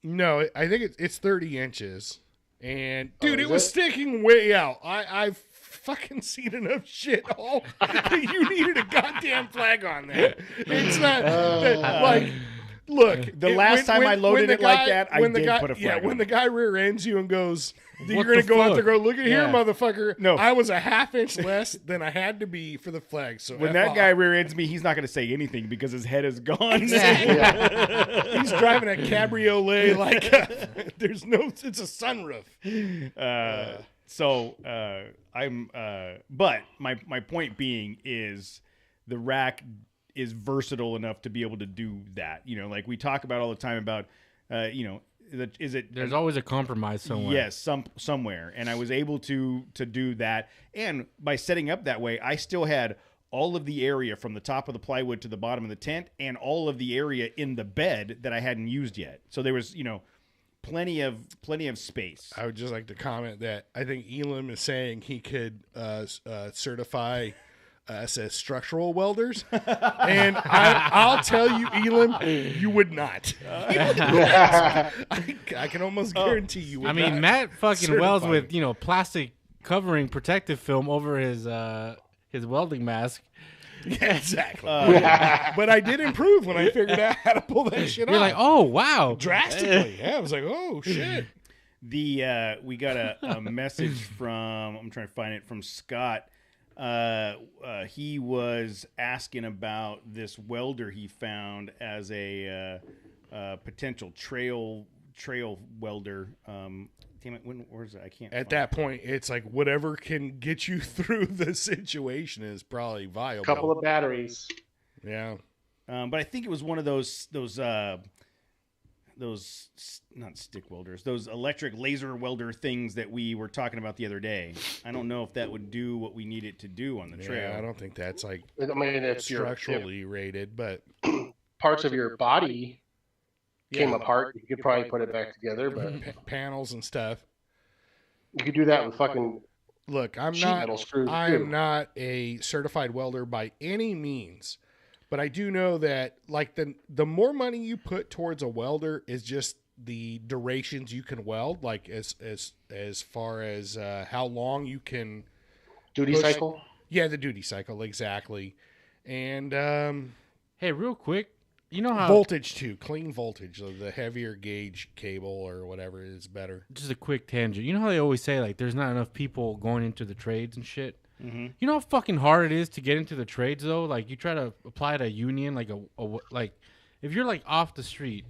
No, I think it's 30 inches. And dude, it was sticking way out. I've fucking seen enough shit all you needed a goddamn flag on that. It's not like, look, the last time I loaded it like that, I did put a flag on. Yeah, when the guy rear ends you and goes, you're going to go out there and go, look at here, motherfucker. No. I was a ½ inch less than I had to be for the flag. So when that guy rear ends me, he's not going to say anything because his head is gone. He's driving a cabriolet like it's a sunroof. But my point being is the rack is versatile enough to be able to do that. Like we talk about all the time about, there's always a compromise somewhere. Yes, somewhere. And I was able to do that. And by setting up that way, I still had all of the area from the top of the plywood to the bottom of the tent and all of the area in the bed that I hadn't used yet. So there was, plenty of space. I would just like to comment that I think Elam is saying he could certify us as structural welders, and I'll tell you, Elam, you would not. I can almost guarantee you would. I mean, not Matt fucking certify welds me. with plastic covering protective film over his welding mask. Yeah, exactly. But I did improve when I figured out how to pull that shit You're off. like, oh wow, drastically. Yeah, I was like, oh shit. We got a message from, I'm trying to find it, from Scott. He was asking about this welder he found as a potential trail welder. Damn it, where's it? I can't. At that point, it's like whatever can get you through the situation is probably viable. Couple of batteries. Yeah. But I think it was one of those not stick welders, those electric laser welder things that we were talking about the other day. I don't know if that would do what we need it to do on the trail. Yeah, I don't think that's like I mean, if structurally rated, but parts of your body came apart, you could probably put it back together, but panels and stuff. you could do that with fucking Look, I'm sheet metal screws. I'm not a certified welder by any means, but I do know that like the more money you put towards a welder is just the durations you can weld, like as far as how long you can duty cycle. Yeah, the duty cycle, exactly. And hey, real quick, you know how voltage too, clean voltage. The heavier gauge cable or whatever is better. just a quick tangent. You know how they always say like there's not enough people going into the trades and shit. Mm-hmm. You know how fucking hard it is to get into the trades though. Like you try to apply to a union, like like if you're like off the street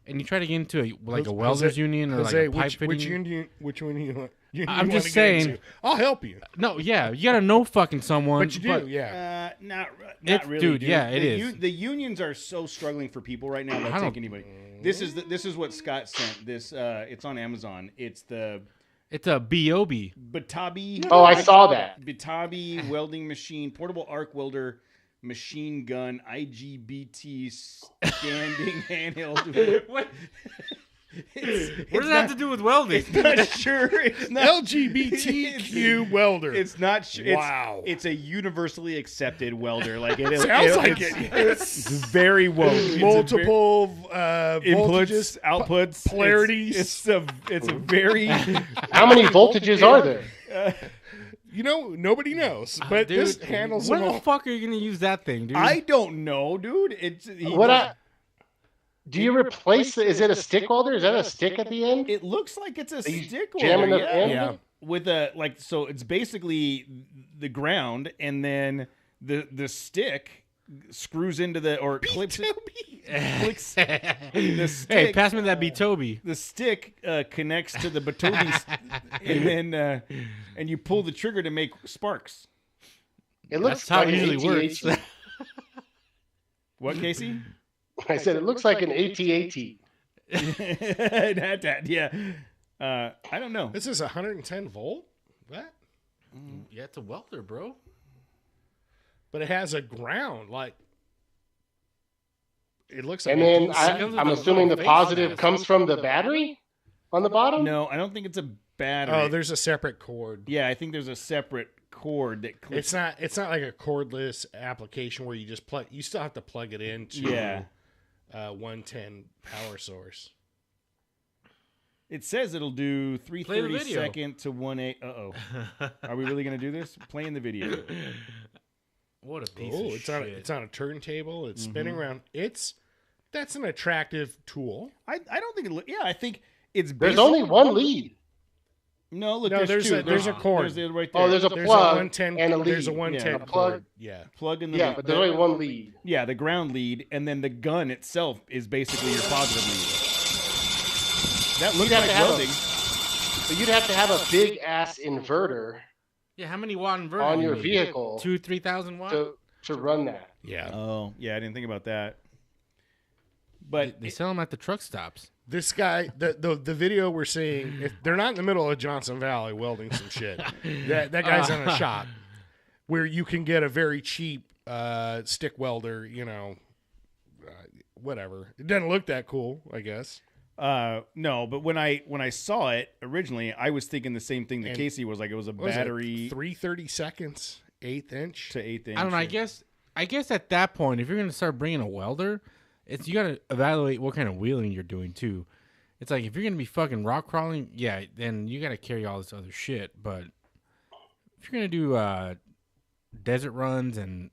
and you try to get into a welders union or like a pipe fitting. Which one you I'm want just to get saying. into? I'll help you. No, yeah, you gotta know fucking someone. But you do, yeah. Not It's- really, dude, dude. yeah, it the is. The unions are so struggling for people right now. I They'll don't- take anybody. This is what Scott sent. This it's on Amazon. It's the It's a B.O.B. Batabi. Oh, I saw that. Batabi welding machine, portable arc welder, machine gun, IGBT standing handheld. What? It's What does that have to do with welding? It's not sure. It's not LGBTQ welder. It's not sure. Wow. It's a universally accepted welder. Like it Sounds like it's, it. It's very woke. It's Multiple inputs, voltages, outputs, polarities. It's a very. How many voltages are there? Nobody knows, but Dude, this handles when them the all. fuck are you gonna use that thing, dude? I don't know, dude. Do you replace? Is it a stick welder? Is that a stick at the end? It looks like it's a you stick jamming welder. the end? Yeah. With a so it's basically the ground, and then the stick screws into clips the stick. Hey, pass me that B. Toby. The stick connects to the Batobi, and then and you pull the trigger to make sparks. It looks That's how like it usually an works. AT-AT. What, Casey? I said it looks like an AT-AT. Yeah. I don't know. This is 110 volt. What? Yeah, it's a welder, bro. But it has a ground. Like it looks like. And then comes with I'm a assuming the little face positive mask. comes from the battery on the bottom. No, I don't think it's a battery. Oh, there's a separate cord. Yeah, I think there's a separate cord that clips. It's not like a cordless application where you just plug. You still have to plug it into 110 power source. It says it'll do Play the 3/32 video. second to 1/8. Uh-oh. Are we really going to do this? Play in the video. What a piece Oh, of it's shit. on a turntable. It's spinning around. That's an attractive tool. I don't think it. I think it's. There's only one lead. No, look. No, there's there's two. a cord. There's it right there. Oh, there's a There's plug a 110 and a lead. There's a 110 Yeah. A plug. cord. Yeah. plug in the. Yeah, but there's only one lead. Yeah, the ground lead, and then the gun itself is basically your positive lead. That looks You'd have like to have welding. But you'd have to have a big ass inverter Yeah, how many watt inverter? on do you your need? vehicle 2,000-3,000 watt. to run that. Yeah. Oh, yeah, I didn't think about that. But They sell them at the truck stops. This guy, the video we're seeing, if they're not in the middle of Johnson Valley welding some shit. That guy's in a shop where you can get a very cheap stick welder. Whatever. It doesn't look that cool, I guess. no, but when I saw it originally, I was thinking the same thing that And Casey was like. It was a What was it, battery. 330 seconds. 1/8 inch to 1/8 inch. I don't know. I guess at that point, if you're gonna start bringing a welder, you gotta evaluate what kind of wheeling you're doing too. It's like if you're gonna be fucking rock crawling, yeah, then you gotta carry all this other shit. But if you're gonna do desert runs and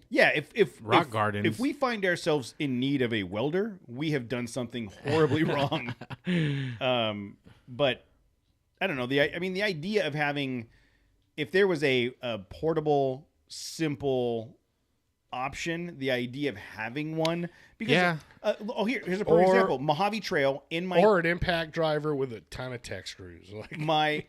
yeah, if rock gardens, if we find ourselves in need of a welder, we have done something horribly wrong. But I don't know. I mean, the idea of having, if there was a portable, simple option, the idea of having one, because here's a perfect example: Mojave Trail or an impact driver with a ton of tech screws, like my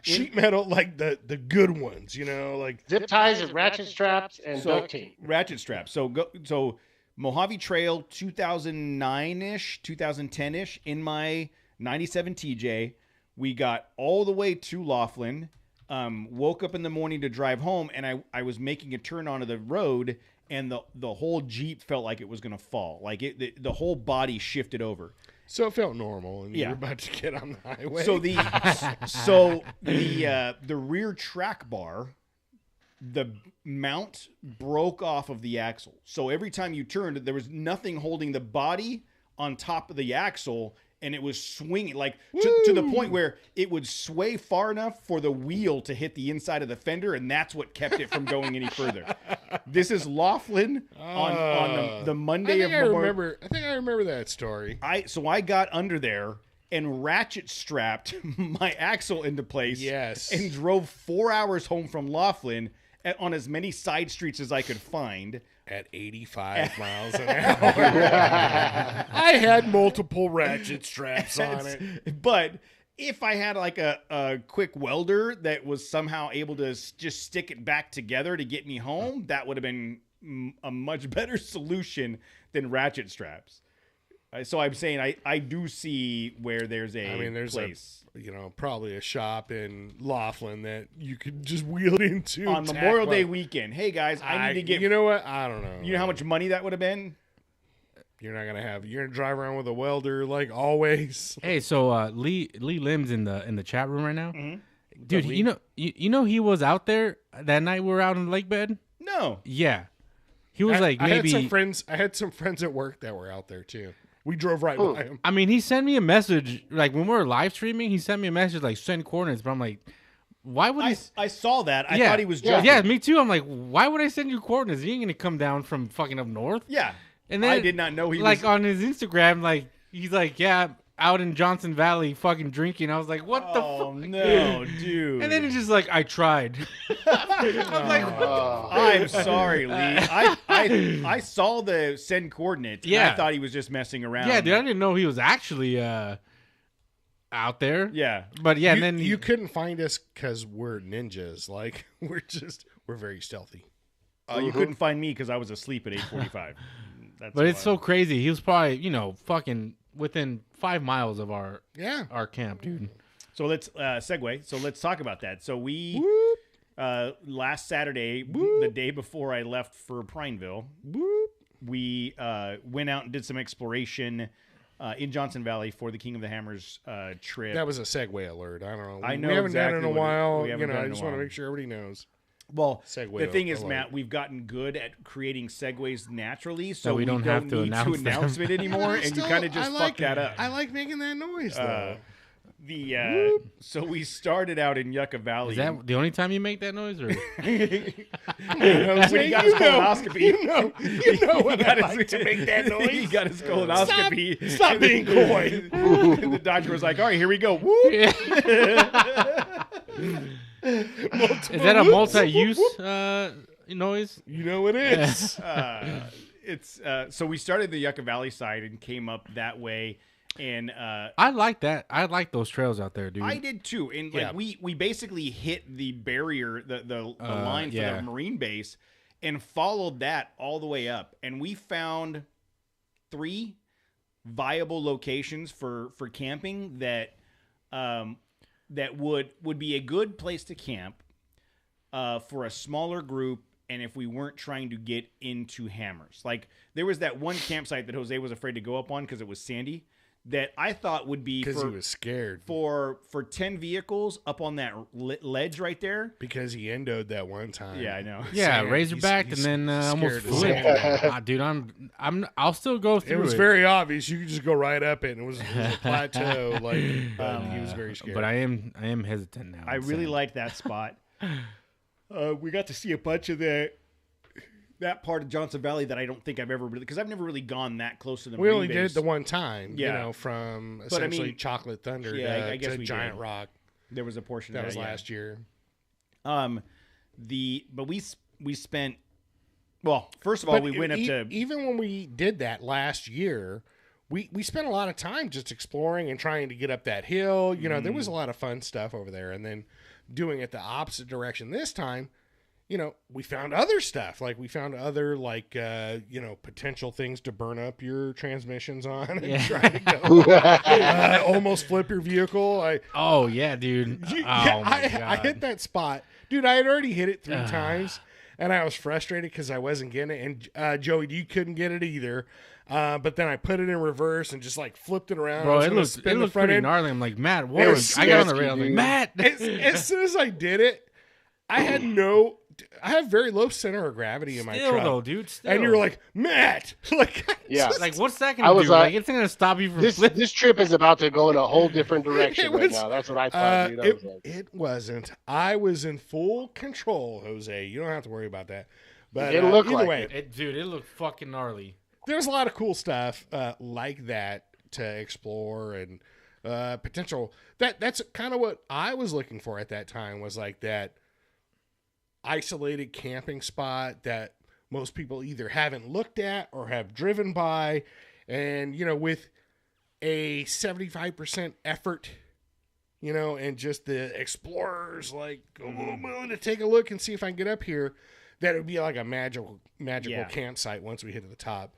sheet metal, like the good ones, you know, like zip ties and ratchet straps and duct tape. Ratchet straps. So Mojave Trail 2009-ish, 2010-ish in my 97 TJ. We got all the way to Laughlin. Woke up in the morning to drive home, and I was making a turn onto the road, and the whole Jeep felt like it was going to fall. Like the whole body shifted over. So it felt normal, and you were about to get on the highway. So the rear track bar, the mount broke off of the axle. So every time you turned, there was nothing holding the body on top of the axle. And it was swinging like to the point where it would sway far enough for the wheel to hit the inside of the fender, and that's what kept it from going any further. This is Laughlin on the Monday of Memorial. I think I remember that story. I got under there and ratchet strapped my axle into place. Yes, and drove 4 hours home from Laughlin on as many side streets as I could find. At 85 miles an hour. I had multiple ratchet straps on it. But if I had like a quick welder that was somehow able to just stick it back together to get me home, that would have been a much better solution than ratchet straps. So I'm saying I do see where there's there's place. Probably a shop in Laughlin that you could just wheel into on Memorial Day weekend. Hey guys, I need to get. You know what? I don't know. You know how much money that would have been? You're gonna drive around with a welder like always. Hey, so Lee Lim's in the chat room right now. Mm-hmm. Dude, you know he was out there that night we were out in the lake bed? No. Yeah. He was maybe I had some friends at work that were out there too. We drove right by him. I mean, he sent me a message like when we were live streaming. He sent me a message like send coordinates, but I'm like, why would I saw that? I thought he was joking. Yeah, me too. I'm like, why would I send you coordinates? He ain't gonna come down from fucking up north. Yeah, and then I did not know he was on his Instagram. Like he's like, yeah, out in Johnson Valley, fucking drinking. I was like, what the fuck? Oh no, dude! And then it's just like, I tried. I'm like, I'm sorry, Lee. I saw the send coordinates. Yeah, and I thought he was just messing around. Yeah, dude, I didn't know he was actually out there. Yeah, but yeah, and then you couldn't find us because we're ninjas. Like we're very stealthy. You couldn't find me because I was asleep at 8:45. But it's so crazy. He was probably fucking within 5 miles of our camp, dude. So let's segue. So let's talk about that. So we last Saturday, the day before I left for Prineville, we went out and did some exploration in Johnson Valley for the King of the Hammers trip. That was a segue alert. I don't know. I know we haven't exactly done it in a while. I just want to make sure everybody knows. Well, the thing is, Matt, we've gotten good at creating segues naturally, so we don't have to announce it anymore, and you kind of just fuck that up. I like making that noise, though. So we started out in Yucca Valley. Is that the only time you make that noise, or when he got his colonoscopy? You know what I like to make that noise. He got his colonoscopy. Stop being coy. And the doctor was like, "All right, here we go." Is that a multi-use noise? You know it is. It's so we started the Yucca Valley side and came up that way, and I like that. I like those trails out there, dude. I did too, and we basically hit the barrier, the line for the Marine base, and followed that all the way up, and we found 3 viable locations for camping that that would be a good place to camp for a smaller group, and if we weren't trying to get into hammers. Like, there was that one campsite that Jose was afraid to go up on because it was sandy. that I thought would be because he was scared for 10 vehicles up on that ledge right there. Because he endoed that one time. Yeah, I know. Yeah, Sam, Razorback, he's and then almost scared flipped. Dude, I'll still go through. It was very obvious. You could just go right up it, and it was a plateau. Like he was very scared. But I am hesitant now. I really liked that spot. We got to see a bunch of that part of Johnson Valley that I don't think I've ever really, because I've never really gone that close to the we Marine only base. did it the one time, Yeah. from But, I essentially mean, Chocolate Thunder I guess to we Giant did. Rock. There was a portion That of was that last year. But we spent, well, first of all, we went up to, even when we did that last year, we spent a lot of time just exploring and trying to get up that hill. There was a lot of fun stuff over there, and then doing it the opposite direction this time. We found other stuff. Like we found other potential things to burn up your transmissions on and try to go almost flip your vehicle. Oh yeah, dude. I hit that spot, dude. I had already hit it 3 times, and I was frustrated because I wasn't getting it. And Joey, you couldn't get it either. But then I put it in reverse and just flipped it around. Bro, it looked pretty gnarly. I'm like, Matt, what? I got on the rail. I'm like, Matt. As soon as I did it, I have very low center of gravity in my truck. Though, dude, and you're like, Matt, yeah, like what's that gonna do? Like it's gonna stop you from this trip is about to go in a whole different direction right now. That's what I thought. Dude. It wasn't. I was in full control, Jose. You don't have to worry about that. But it looked either like way, it looked fucking gnarly. There's a lot of cool stuff like that to explore and potential. That's kind of what I was looking for at that time, was like that isolated camping spot that most people either haven't looked at or have driven by, and with a 75% effort, and just the explorers I'm willing to take a look and see if I can get up here, that it would be like a magical campsite once we hit to the top.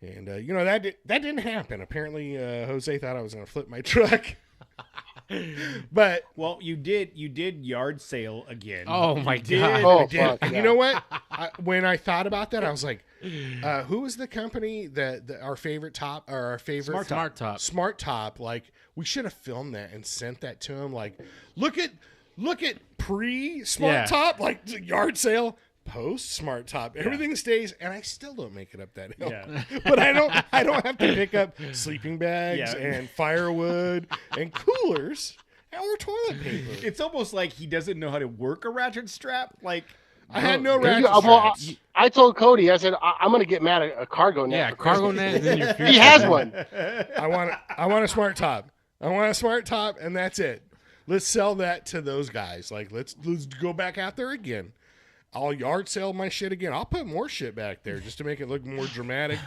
And that didn't happen. Apparently Jose thought I was going to flip my truck. But you did yard sale again. Oh my god! I did. Fuck, you know what? When I thought about that, I was like, "Who was the company that our favorite Smart Top? Like, we should have filmed that and sent that to him. Like, look at pre Smart Top, like yard sale." Post Smart Top, everything stays, and I still don't make it up that hill. Yeah. But I don't have to pick up sleeping bags and firewood and coolers or toilet paper. It's almost like he doesn't know how to work a ratchet strap. Like, I had no ratchet straps. I told Cody, I said, I'm going to get Matt a cargo net. Yeah, cargo net is in your future. He has one. I want a Smart Top. I want a Smart Top, and that's it. Let's sell that to those guys. Like, let's go back out there again. I'll yard sale my shit again. I'll put more shit back there just to make it look more dramatic,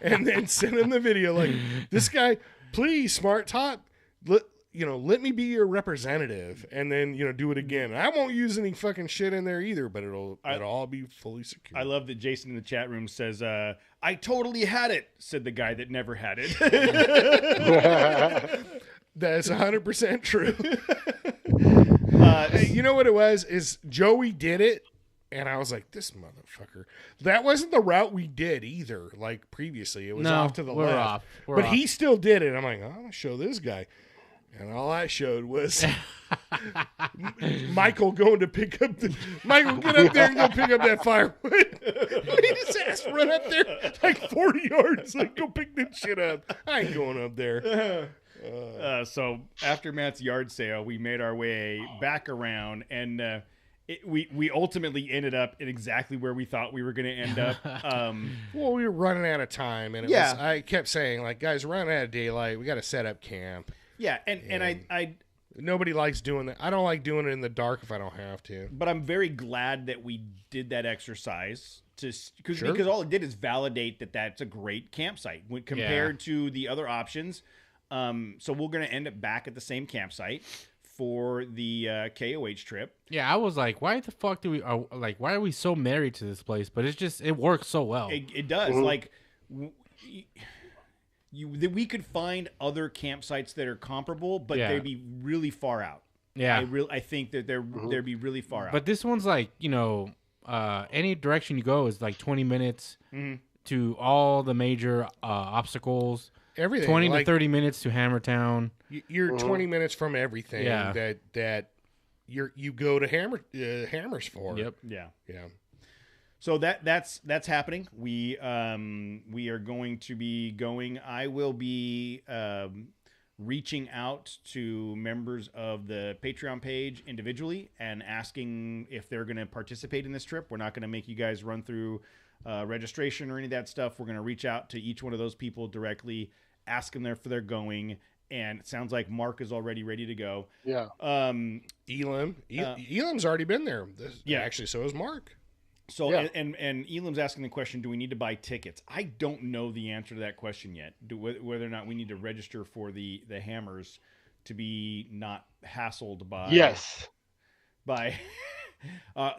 and then send in the video like, this guy, please, Smart Top, let me be your representative, and then do it again. I won't use any fucking shit in there either, but it'll all be fully secure. I love that Jason in the chat room says, "I totally had it," said the guy that never had it. That's 100% true. You know what it was? Is Joey did it. And I was like, this motherfucker. That wasn't the route we did either, like previously. It was off to the left. But he still did it. I'm like, I'm going to show this guy. And all I showed was Michael going to pick up Michael, get up there and go pick up that firewood. He just asked to run up there like 40 yards. Like, go pick that shit up. I ain't going up there. So after Matt's yard sale, we made our way back around, and we ultimately ended up in exactly where we thought we were going to end up. Well, we were running out of time, and I kept saying, like, guys, we're running out of daylight. We got to set up camp. Yeah, and I nobody likes doing that. I don't like doing it in the dark if I don't have to. But I'm very glad that we did that exercise because all it did is validate that that's a great campsite when compared to the other options. So we're going to end up back at the same campsite for the KOH trip. Yeah, I was like, why the fuck why are we so married to this place? But it works so well. It does. Mm-hmm. Like, we could find other campsites that are comparable, but they'd be really far out. Yeah. I think that they'd be really far out. But this one's like, any direction you go is like 20 minutes to all the major obstacles. everything. 20 to 30 minutes to Hammertown. You're 20 minutes from everything Yeah. that you go to Hammers for. Yep. Yeah. Yeah. So that's happening. We are going to be going. I will be reaching out to members of the Patreon page individually and asking if they're going to participate in this trip. We're not going to make you guys run through registration or any of that stuff. We're going to reach out to each one of those people directly, ask them if they're going. And it sounds like Mark is already ready to go. Yeah. Elam's already been there. Yeah. Actually, so is Mark. So Yeah. and Elam's asking the question: do we need to buy tickets? I don't know the answer to that question yet. Whether or not we need to register for the Hammers to be not hassled by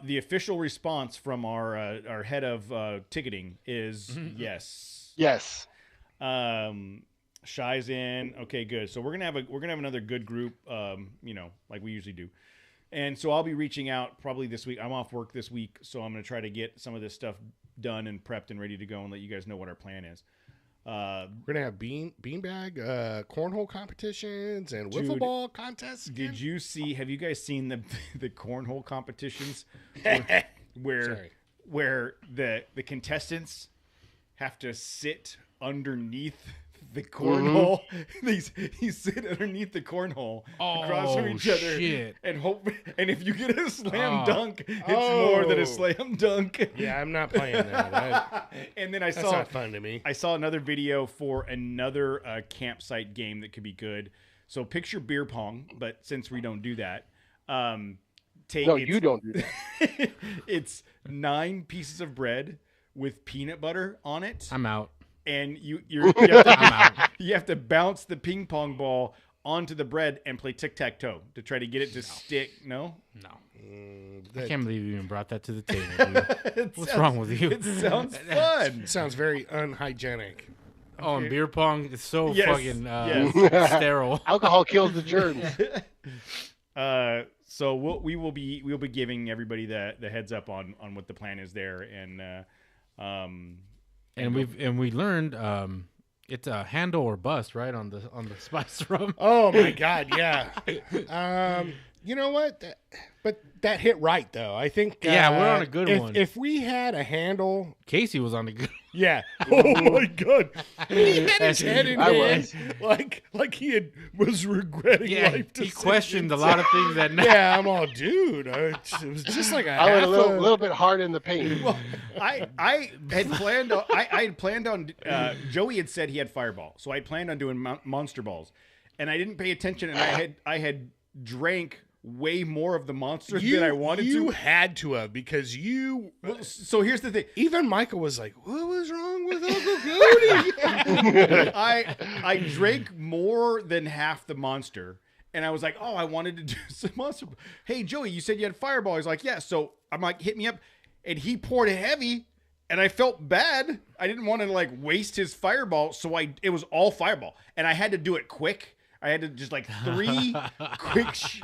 the official response from our head of ticketing is yes. Yes. Shy's in. Okay, good. So we're gonna have another good group. Like we usually do. And so I'll be reaching out probably this week. I'm off work this week, so I'm going to try to get some of this stuff done and prepped and ready to go and let you guys know what our plan is. We're going to have beanbag cornhole competitions and wiffle ball contests. Have you guys seen the cornhole competitions where the contestants have to sit underneath the cornhole? He sit underneath the cornhole across from each other and hope. And if you get a slam dunk, it's more than a slam dunk. Yeah, I'm not playing that. And then that's not fun to me. I saw another video for another campsite game that could be good. So picture beer pong, but since we don't do that, you don't do that. It's 9 pieces of bread with peanut butter on it. I'm out. And you have to bounce the ping pong ball onto the bread and play tic-tac-toe to try to get it to stick. No? No. I can't believe you even brought that to the table, dude. What's wrong with you? It sounds fun. It sounds very unhygienic. Oh, and beer pong is so fucking sterile. Alcohol kills the germs. So we'll be giving everybody the heads up on what the plan is there, and we learned it's a handle or bust, right, on the spice rum. Oh my God, yeah. You know what? But that hit right though. I think. Yeah, we're on a good one. If we had a handle, Casey was on a good. Yeah. Oh my God. He had his head in his like he was regretting life. He questioned a lot of things that night. Yeah, I'm all, dude. It was just like I went a little bit hard in the paint. Well, I had planned on. I had planned on. Joey had said he had Fireball, so I planned on doing Monster Balls, and I didn't pay attention, and I had drank way more of the monster than I wanted to. You had to have, because you. Well, so here's the thing. Even Michael was like, "What was wrong with Uncle Cody?" I drank more than half the monster, and I was like, "Oh, I wanted to do some monster." Hey, Joey, you said you had Fireball. He's like, "Yeah." So I'm like, "Hit me up," and he poured it heavy, and I felt bad. I didn't want to waste his Fireball, so it was all Fireball, and I had to do it quick. I had to just 3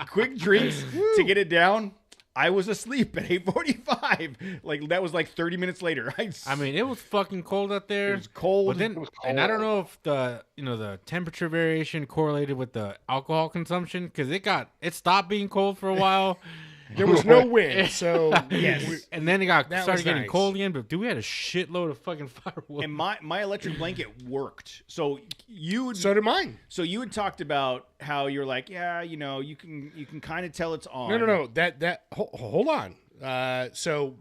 quick drinks to get it down. I was asleep at 8:45. That was 30 minutes later. I mean, it was fucking cold out there. It was cold. But then, and I don't know if the temperature variation correlated with the alcohol consumption, because it stopped being cold for a while. There was no wind, so yes. And then it started getting cold again. But dude, we had a shitload of fucking firewood. And my electric blanket worked. So so did mine. So you had talked about how you're like, yeah, you can kind of tell it's on. No. Hold on. So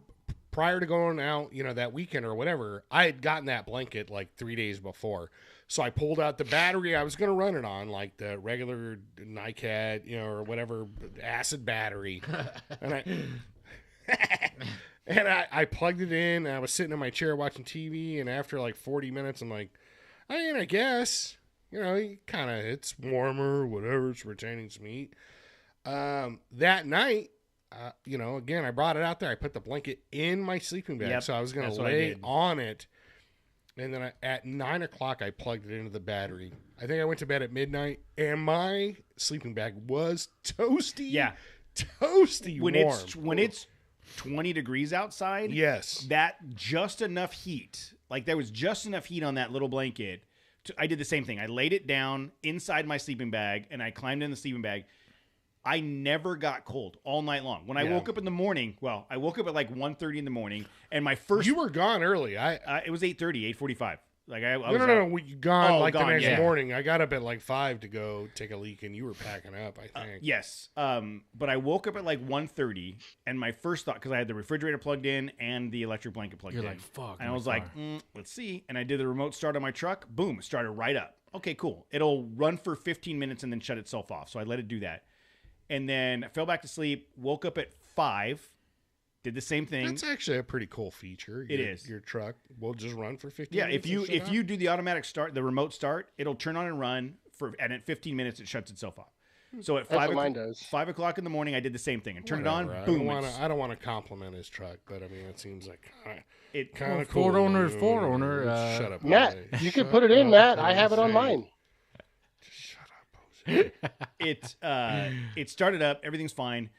prior to going out, that weekend or whatever, I had gotten that blanket 3 days before. So I pulled out the battery I was going to run it on, the regular NiCad, or whatever, acid battery. And I plugged it in, and I was sitting in my chair watching TV, and after 40 minutes, I'm like, I guess, it's warmer, whatever, it's retaining some heat. That night, again, I brought it out there. I put the blanket in my sleeping bag, so I was going to lay on it. And then at 9 o'clock, I plugged it into the battery. I think I went to bed at midnight, and my sleeping bag was toasty. Yeah, toasty warm. When it's 20 degrees outside. Yes, that just enough heat. There was just enough heat on that little blanket I did the same thing. I laid it down inside my sleeping bag, and I climbed in the sleeping bag. I never got cold all night long. When I woke up in the morning, I woke up at like 1:30 in the morning, and my first... You were gone early. It was 8:30, 8:45. Like I was no. You gone the next morning. I got up at like 5 to go take a leak, and you were packing up, I think. Yes. But I woke up at like 1:30, and my first thought, because I had the refrigerator plugged in and the electric blanket plugged in. You're like, fuck. And I was like, let's see. And I did the remote start on my truck. Boom, it started right up. Okay, cool. It'll run for 15 minutes and then shut itself off. So I let it do that. And then I fell back to sleep, woke up at 5, did the same thing. That's actually a pretty cool feature. It is. Your truck will just run for 15 minutes. minutes. Yeah, if you do the automatic start, the remote start, it'll turn on and run and at 15 minutes it shuts itself off. So at 5 o'clock in the morning, I did the same thing and turned it on. Boom. I don't want to compliment his truck, but I mean, it seems like kind of cool. Ford owner. Shut up, Matt. You can put it in, Matt. I have it on mine. It started up. Everything's fine.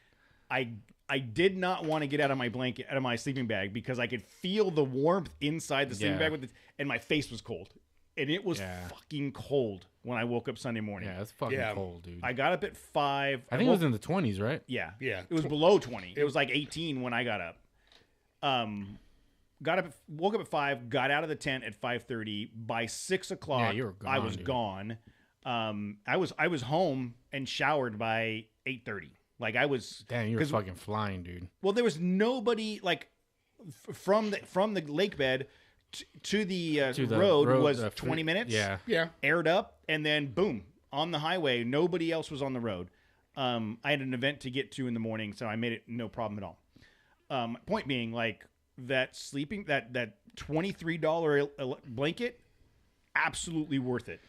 I did not want to get out of my sleeping bag because I could feel the warmth inside the sleeping bag and my face was cold, and it was fucking cold when I woke up Sunday morning. Yeah, it's fucking cold, dude. I got up at 5. I think it was in the 20s, right? Yeah. It was below 20. It was like 18 when I got up. Woke up at 5. Got out of the tent at 5:30. By 6 o'clock, you were gone, I was gone. I was home and showered by 8:30. Like I was. Damn, you were fucking flying, dude. Well, there was nobody like from the lake bed to the road was 20 minutes. Yeah. Aired up, and then boom on the highway. Nobody else was on the road. I had an event to get to in the morning, so I made it no problem at all. Point being, like that $23 blanket, absolutely worth it.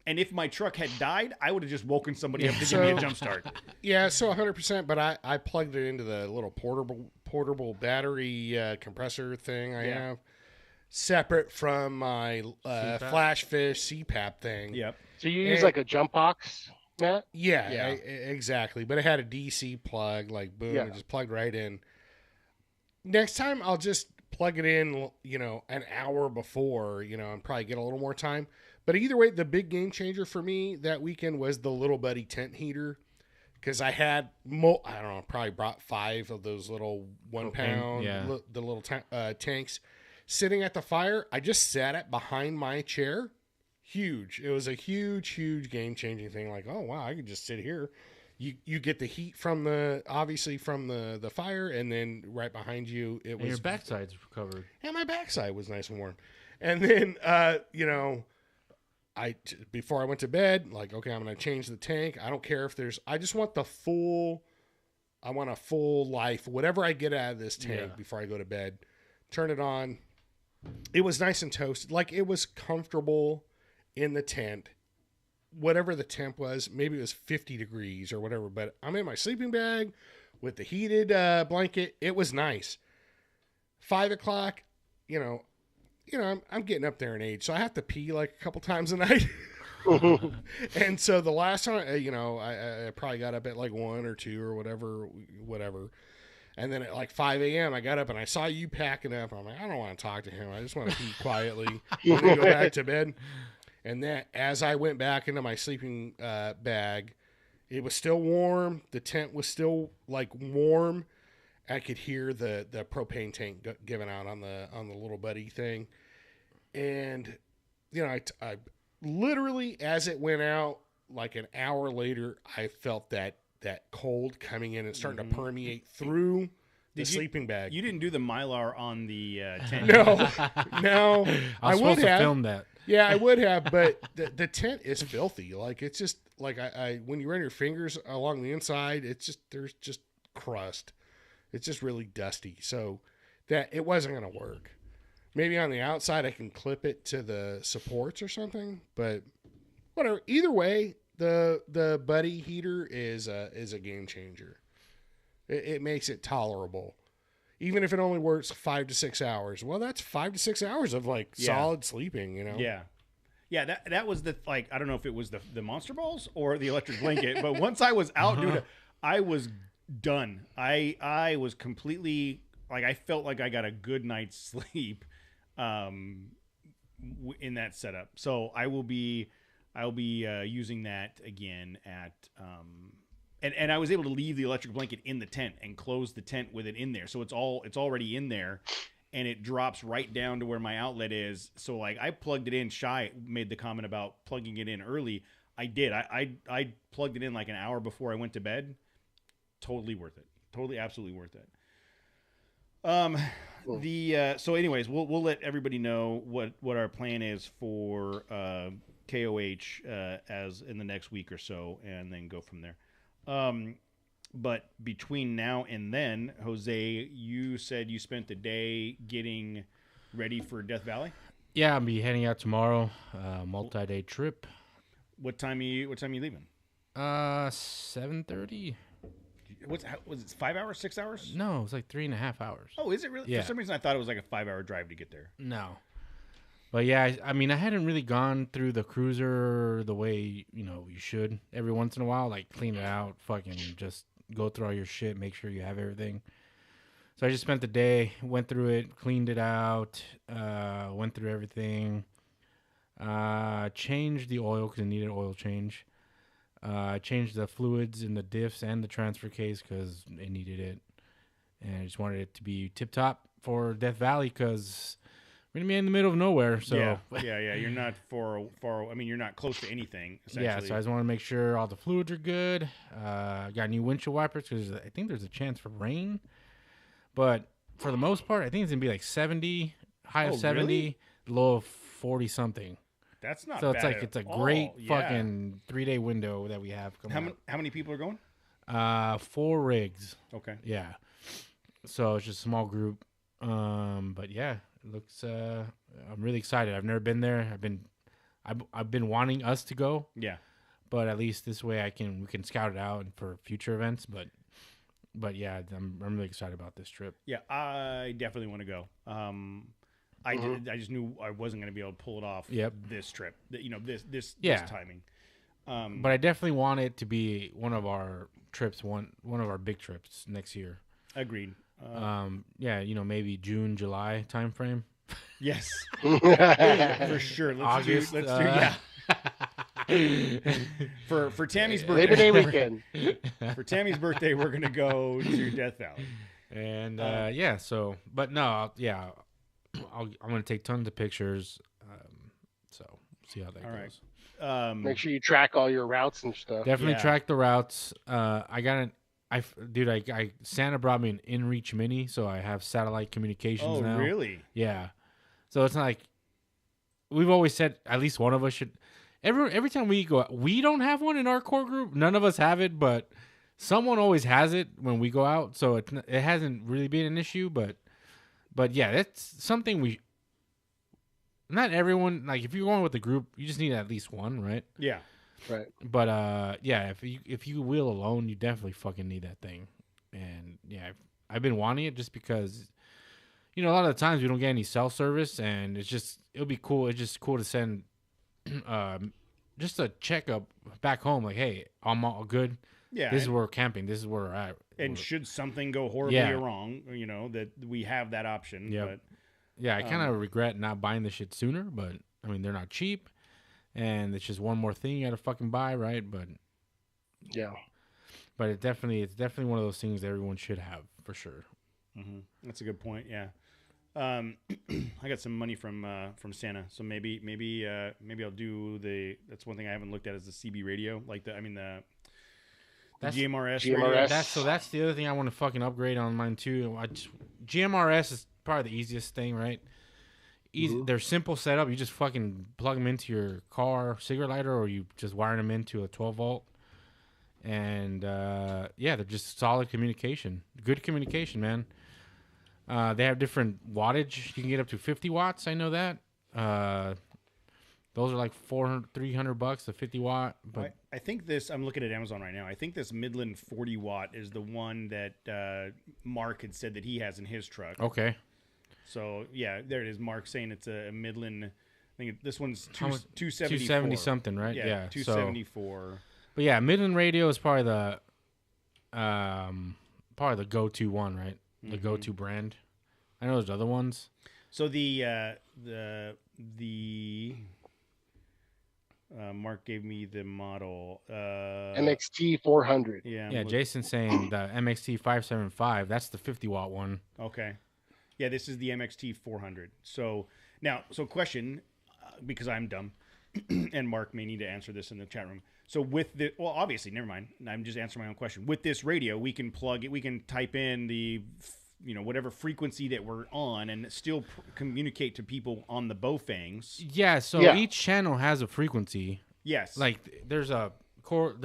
And if my truck had died, I would have just woken somebody up to give me a jump start. Yeah, so 100%. But I plugged it into the little portable battery compressor thing I have, separate from my Flash Fish CPAP thing. Yep. So you use like a jump box, Matt? Yeah, exactly. But it had a DC plug, like boom, it just plugged right in. Next time, I'll just plug it in, an hour before, and probably get a little more time. But either way, the big game changer for me that weekend was the Little Buddy tent heater, because I had, probably brought 5 of those little 1 pound, the little tanks sitting at the fire. I just sat it behind my chair. Huge. It was a huge game changing thing. Like, oh wow, I could just sit here. You get the heat from the fire, and then right behind you, it was your backside's covered. And my backside was nice and warm. And then before I went to bed, like, okay, I'm going to change the tank. I don't care if I just want a full life, whatever I get out of this tank before I go to bed. Turn it on. It was nice and toasted. Like, it was comfortable in the tent. Whatever the temp was, maybe it was 50 degrees or whatever, but I'm in my sleeping bag with the heated blanket. It was nice. 5 o'clock, I'm getting up there in age, so I have to pee like a couple times a night. And so the last time, I probably got up at like 1 or 2 or whatever. And then at like 5 a.m., I got up and I saw you packing up. I'm like, I don't want to talk to him. I just want to pee quietly and then go back to bed. And that, as I went back into my sleeping bag, it was still warm. The tent was still like warm. I could hear the propane tank giving out on the Little Buddy thing. And, I literally, as it went out, like an hour later, I felt that cold coming in and starting to permeate through the sleeping bag. You didn't do the Mylar on the tent. No. I was supposed to film that. Yeah, I would have, but the tent is filthy. Like, it's just like when you run your fingers along the inside, there's just crust. It's just really dusty. So that it wasn't going to work. Maybe on the outside I can clip it to the supports or something, but whatever. Either way, the Buddy heater is a game changer. It makes it tolerable. Even if it only works 5 to 6 hours. Well, that's 5 to 6 hours of like solid sleeping, Yeah. Yeah, that was I don't know if it was the Monster Balls or the electric blanket, but once I was out, dude, I was done. I was completely, like, I felt like I got a good night's sleep. in that setup. So I'll be using that again at and I was able to leave the electric blanket in the tent and close the tent with it in there. So it's already in there, and it drops right down to where my outlet is. So like I plugged it in. Shy made the comment about plugging it in early. I did. I plugged it in like an hour before I went to bed. Totally worth it. Totally, absolutely worth it. So anyways, we'll let everybody know what our plan is for KOH as in the next week or so, and then go from there. But between now and then, Jose, you said you spent the day getting ready for Death Valley. Yeah, I'll be heading out tomorrow. Multi-day trip. What time are you leaving? 7:30. Was it 5 hours, 6 hours? No, it's like 3.5 hours. Oh, is it really? Yeah. For some reason, I thought it was like a 5 hour drive to get there. No. But yeah, I mean, I hadn't really gone through the cruiser the way, you should every once in a while, like clean it out, fucking just go through all your shit, make sure you have everything. So I just spent the day, went through it, cleaned it out, went through everything, changed the oil because it needed oil change. Changed the fluids in the diffs and the transfer case because it needed it. And I just wanted it to be tip-top for Death Valley because we're going to be in the middle of nowhere. So Yeah. You're not far. I mean, you're not close to anything, essentially. Yeah, so I just want to make sure all the fluids are good. Got new windshield wipers because I think there's a chance for rain. But for the most part, I think it's going to be like 70, high of 70, really? Low of 40-something. That's not so bad. So it's a great fucking 3-day window that we have coming out. How many people are going? 4 rigs. Okay. Yeah. So it's just a small group. But yeah, it looks. I'm really excited. I've never been there. I've been wanting us to go. Yeah. But at least this way we can scout it out for future events. But yeah, I'm really excited about this trip. Yeah, I definitely want to go. I just knew I wasn't going to be able to pull it off. This trip, this timing. But I definitely want it to be one of our trips, one of our big trips next year. Agreed. Maybe June, July timeframe. Yes, for sure. Let's do for Tammy's birthday. Labor Day weekend. For Tammy's birthday, we're going to go to Death Valley. And but no, I'm going to take tons of pictures. So see how that goes. Right. Make sure you track all your routes and stuff. Definitely track the routes. Santa brought me an InReach Mini, so I have satellite communications now. Oh, really? Yeah. So it's not like we've always said at least one of us should. Every time we go out, we don't have one in our core group. None of us have it, but someone always has it when we go out. So it hasn't really been an issue, but yeah, that's something not everyone, like if you're going with a group, you just need at least one, right? Yeah. Right. But if you wheel alone, you definitely fucking need that thing. And yeah, I've been wanting it just because, a lot of the times we don't get any cell service, and it'll be cool. It's just cool to send just a checkup back home, like, hey, I'm all good. Yeah. This is where we're camping. This is where we're at. And should something go horribly wrong, that we have that option. Yeah. But, yeah, I kind of regret not buying this shit sooner, but I mean, they're not cheap, and it's just one more thing you got to fucking buy, right? But yeah, but it's definitely one of those things that everyone should have for sure. Mm-hmm. That's a good point. Yeah. I got some money from Santa, so maybe I'll do that's one thing I haven't looked at is the CB radio, like the GMRS. Radio. That's the other thing I want to fucking upgrade on mine too. GMRS is probably the easiest thing, right? Mm-hmm. They're simple setup. You just fucking plug them into your car cigarette lighter, or you just wire them into a 12 volt. And they're just solid communication, good communication, man. They have different wattage. You can get up to 50 watts. I know that. Those are like $300, the 50 watt. But I think I'm looking at Amazon right now. I think this Midland 40 watt is the one that Mark had said that he has in his truck. Okay. So yeah, there it is. Mark saying it's a Midland. I think this one's 274. 270 something, right? Yeah, 274. But yeah, Midland radio is probably the go-to one, right? The go-to brand. I know there's other ones. So the Mark gave me the model. MXT 400. Yeah, Jason's saying the MXT 575. That's the 50-watt one. Okay. Yeah, this is the MXT 400. So question, because I'm dumb, and Mark may need to answer this in the chat room. So obviously, never mind. I'm just answering my own question. With this radio, we can plug it. We can type in the, whatever frequency that we're on, and still communicate to people on the Baofangs. Yeah. So each channel has a frequency. Yes. Like there's a core.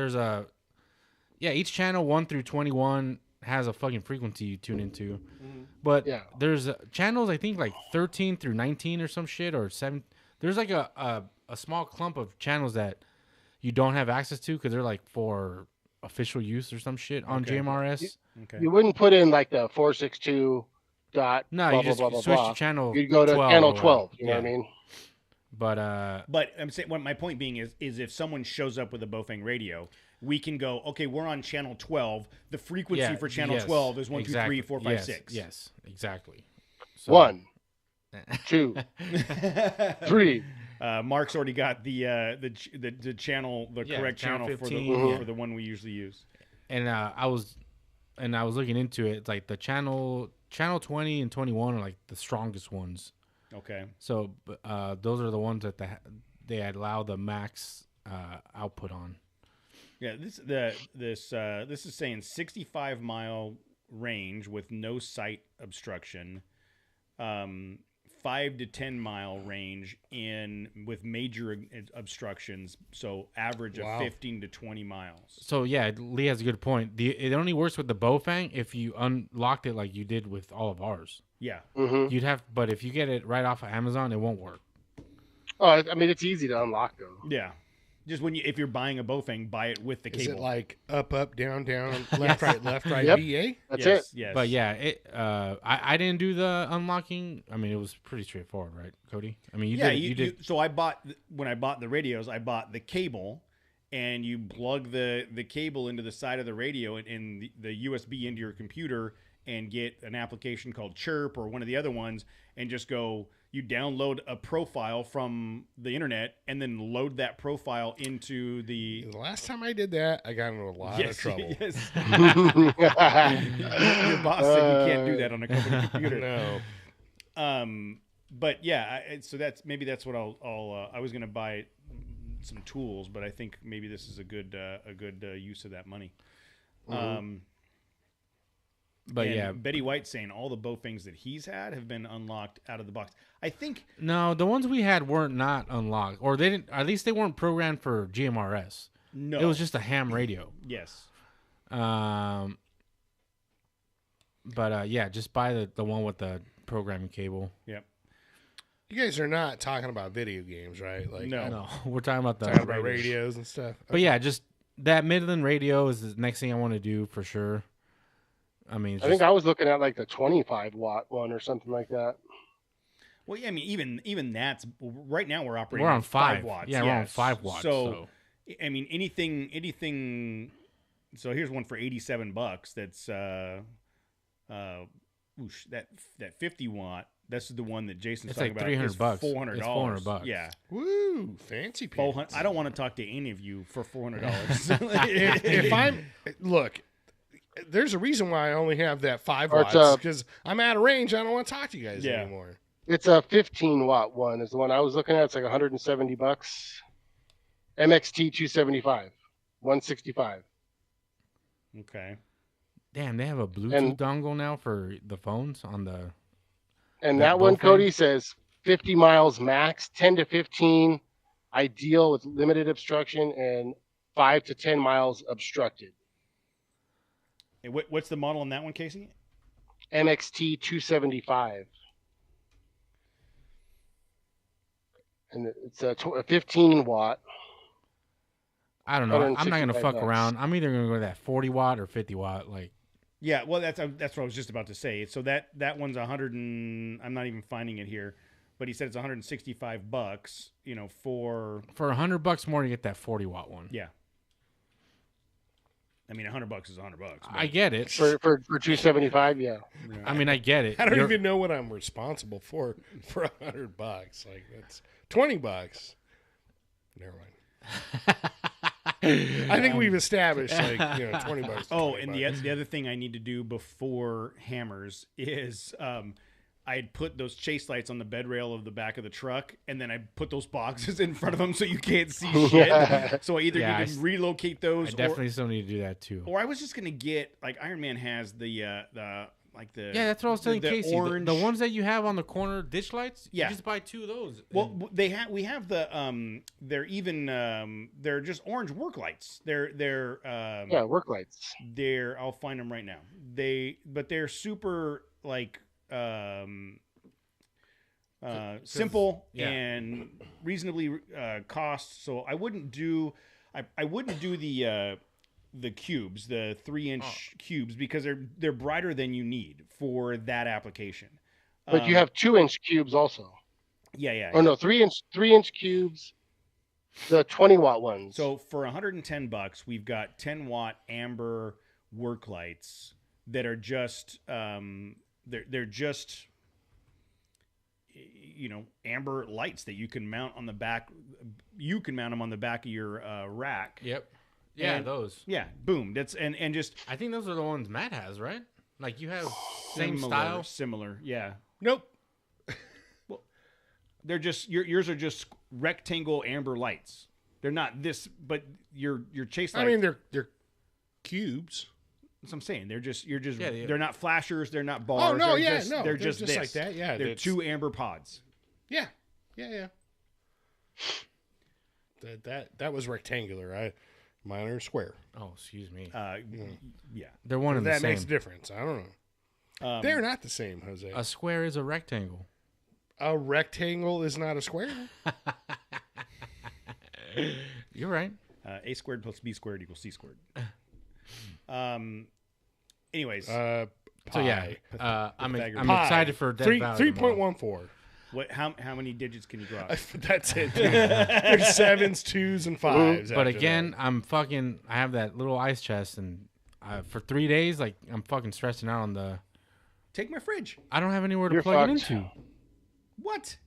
Each channel 1 through 21 has a fucking frequency you tune into. But there's channels, I think, like 13 through 19 or some shit, or 7. There's like a small clump of channels that you don't have access to because they're like for official use or some shit on JMRS. You wouldn't put in like the 462 dot. No, blah, you just blah, blah, switch blah. to channel. You'd go to 12 channel 12. You know what I mean? But I'm saying, my point being is if someone shows up with a Baofeng radio, we can go, okay, we're on channel 12. The frequency for channel 12 is 1, 2, 3, 4, 5, 6. Yes, exactly. So. 1, 2, 3. Mark's already got the channel, the correct channel 15, for the one we usually use. And I was looking into it. It's like the channel 20 and 21 are like the strongest ones. Okay. So those are the ones that they allow the max output on. Yeah, this is saying 65-mile range with no sight obstruction, 5 to 10 mile range with major obstructions, so average of 15 to 20 miles. So yeah, Lee has a good point. It only works with the Baofeng if you unlocked it like you did with all of ours. Yeah. Mm-hmm. But if you get it right off of Amazon, it won't work. Oh, I mean, it's easy to unlock though. Yeah. Just if you're buying a Baofeng, buy it with the cable. Is it like up, down, left, right, yep. BA? That's it. Yes. But yeah, I didn't do the unlocking. I mean, it was pretty straightforward, right, Cody? I mean, you did. So when I bought the radios, I bought the cable, and you plug the cable into the side of the radio and the USB into your computer, and get an application called Chirp or one of the other ones, and just go. You download a profile from the internet and then load that profile into the. The last time I did that, I got into a lot of trouble. Yes. Your boss said you can't do that on a company computer. No. But yeah, so that's what I'll. I was gonna buy some tools, but I think maybe this is a good use of that money. But yeah, Betty White's saying all the Baofengs that he's had have been unlocked out of the box. I think no, the ones we had weren't not unlocked, or they didn't. At least they weren't programmed for GMRS. No, it was just a ham radio. Yes. But yeah, just buy the one with the programming cable. Yep. You guys are not talking about video games, right? Like no, we're talking about radios and stuff. But yeah, just that Midland radio is the next thing I want to do for sure. I mean, I think I was looking at like the 25-watt one or something like that. Well, yeah, I mean, even that's right now we're operating. We're on 5 watts. Yeah, we're on 5 watts. So, I mean, anything. So here's one for $87. That's that 50-watt. That's the one that Jason's it's talking like about. $300. $400. It's $400. Yeah. Woo! Fancy pants. I don't want to talk to any of you for $400. if I'm look. There's a reason why I only have that 5 watts because I'm out of range. I don't want to talk to you guys anymore. It's a 15-watt one. Is the one I was looking at. It's like $170. MXT 275, 165. Okay. Damn, they have a Bluetooth dongle now for the phones on the. And that one, Cody says 50 miles max, 10 to 15, ideal with limited obstruction, and 5 to 10 miles obstructed. What's the model on that one, Casey? MXT 275. And it's a 15-watt. I don't know. I'm not going to fuck around. I'm either going to go to that 40-watt or 50-watt. Like. Yeah, well, that's what I was just about to say. So that one's 100 and I'm not even finding it here, but he said it's $165. For $100 more to get that 40-watt one. Yeah. I mean, $100 is $100. I get it. For $275, yeah. I mean, I get it. I don't even know what I'm responsible for $100. Like that's $20. Never mind. I think we've established like $20. Oh, and the other thing I need to do before hammers is I had put those chase lights on the bed rail of the back of the truck, and then I put those boxes in front of them so you can't see shit. So I either need to relocate those. I definitely still need to do that too. Or I was just gonna get like Iron Man has the that's what I was telling Casey. Orange... The ones that you have on the corner ditch lights, you just buy 2 of those. Well, we have the they're just orange work lights. They're work lights. I'll find them right now. They're super like simple and reasonably cost. So I wouldn't do the cubes, the 3-inch cubes, because they're brighter than you need for that application. But you have 2-inch cubes also. Yeah. Oh no, 3-inch cubes, the 20-watt ones. So for $110, we've got 10-watt amber work lights that are just they're just amber lights that you can mount on the back. You can mount them on the back of your rack. Yep. Yeah, those. Yeah, boom. That's and just. I think those are the ones Matt has, right? Like you have same style. Similar. Yeah. Nope. Well, they're just yours are just rectangle amber lights. They're not this, but your chase lights. I mean, they're cubes. That's what I'm saying. They're not flashers. They're not bars. Oh no, they're just this. like that. Yeah, they're 2 amber pods. Yeah. That was rectangular. Mine are square. Oh, excuse me. Yeah, they're one and the same. That makes a difference. I don't know. They're not the same, Jose. A square is a rectangle. A rectangle is not a square. You're right. A squared plus B squared equals C squared. Anyways, so yeah, I'm excited for Death Valley. 3.14. What? How many digits can you draw? That's it. There's 7s, 2s, and 5s. But again, I have that little ice chest, and for 3 days, like I'm fucking stressing out on the. Take my fridge. I don't have anywhere to plug it into. What?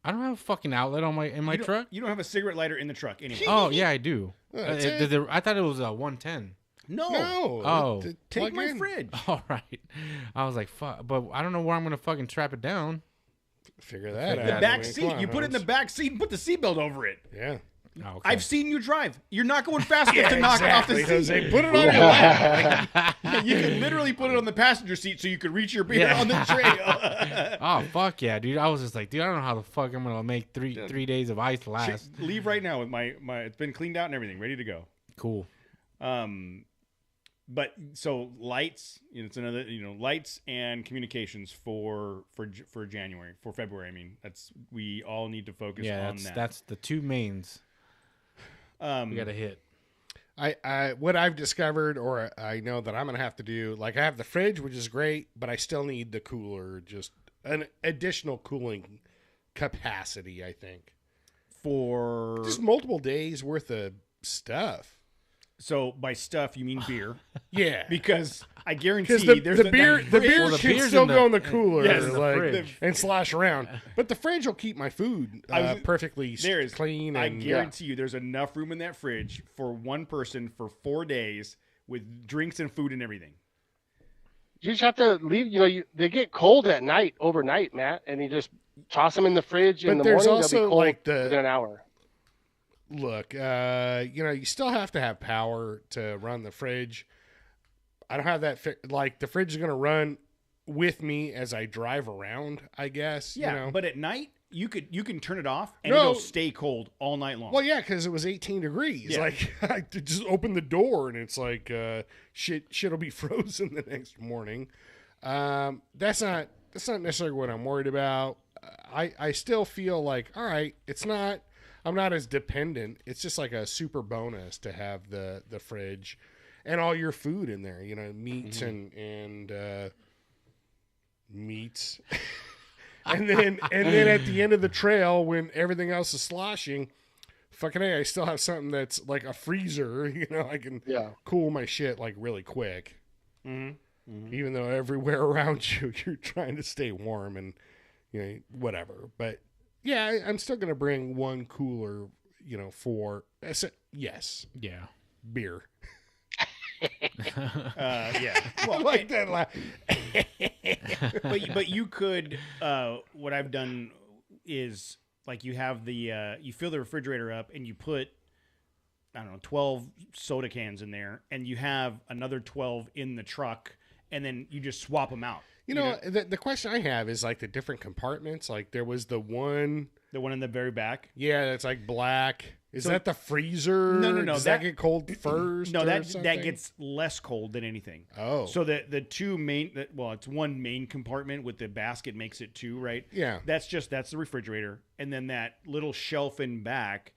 I don't have a fucking outlet in my truck. You don't have a cigarette lighter in the truck anyway. Oh yeah, I do. I thought it was a 110. No. Oh. Take my fridge. All right. I was like, fuck, but I don't know where I'm gonna fucking trap it down. Figure that out. The back seat. You put it in the back seat and put the seatbelt over it. Yeah. Oh, okay. I've seen you drive. You're not going fast enough to knock it off the seat. Jose, put it on your lap. You can literally put it on the passenger seat so you can reach your beer on the trail. Oh, fuck yeah, dude. I was just like, dude, I don't know how the fuck I'm going to make three days of ice last. Leave right now with my it's been cleaned out and everything, ready to go. Cool. But so lights, it's another, lights and communications for January, for February. I mean, we all need to focus on that. That's the 2 mains. We got to hit. What I've discovered, or I know that I'm going to have to do, like I have the fridge, which is great, but I still need the cooler, just an additional cooling capacity, I think. For just multiple days worth of stuff. So by stuff you mean beer? Yeah, because I guarantee there's the beer can still go in the cooler, and slosh around. But the fridge will keep my food perfectly clean. I guarantee you, there's enough room in that fridge for one person for 4 days with drinks and food and everything. You just have to leave. They get cold at night, overnight, Matt, and you just toss them in the fridge in the morning. They'll be cold within an hour. Look, you still have to have power to run the fridge. I don't have that. The fridge is going to run with me as I drive around, I guess. Yeah, but at night you can turn it off and it'll stay cold all night long. Well, yeah, because it was 18 degrees. Yeah. Like I just open the door and it's like shit'll be frozen the next morning. That's not necessarily what I'm worried about. I still feel like, all right, I'm not as dependent. It's just like a super bonus to have the fridge and all your food in there, meats and meats. and then at the end of the trail when everything else is sloshing, fucking A, I still have something that's like a freezer. You know, I can cool my shit like really quick. Even though everywhere around you, you're trying to stay warm and whatever. But yeah, I'm still gonna bring one cooler. For beer. Yeah. Well, I like that laugh. but you could. What I've done is like you have the you fill the refrigerator up and you put 12 soda cans in there, and you have another 12 in the truck, and then you just swap them out. The question I have is like the different compartments. Like there was the one in the very back. Yeah, that's like black. Is that the freezer? No. Does that get cold first? No, that gets less cold than anything. Oh. So the two main, it's one main compartment with the basket makes it two, right? Yeah. That's the refrigerator. And then that little shelf in back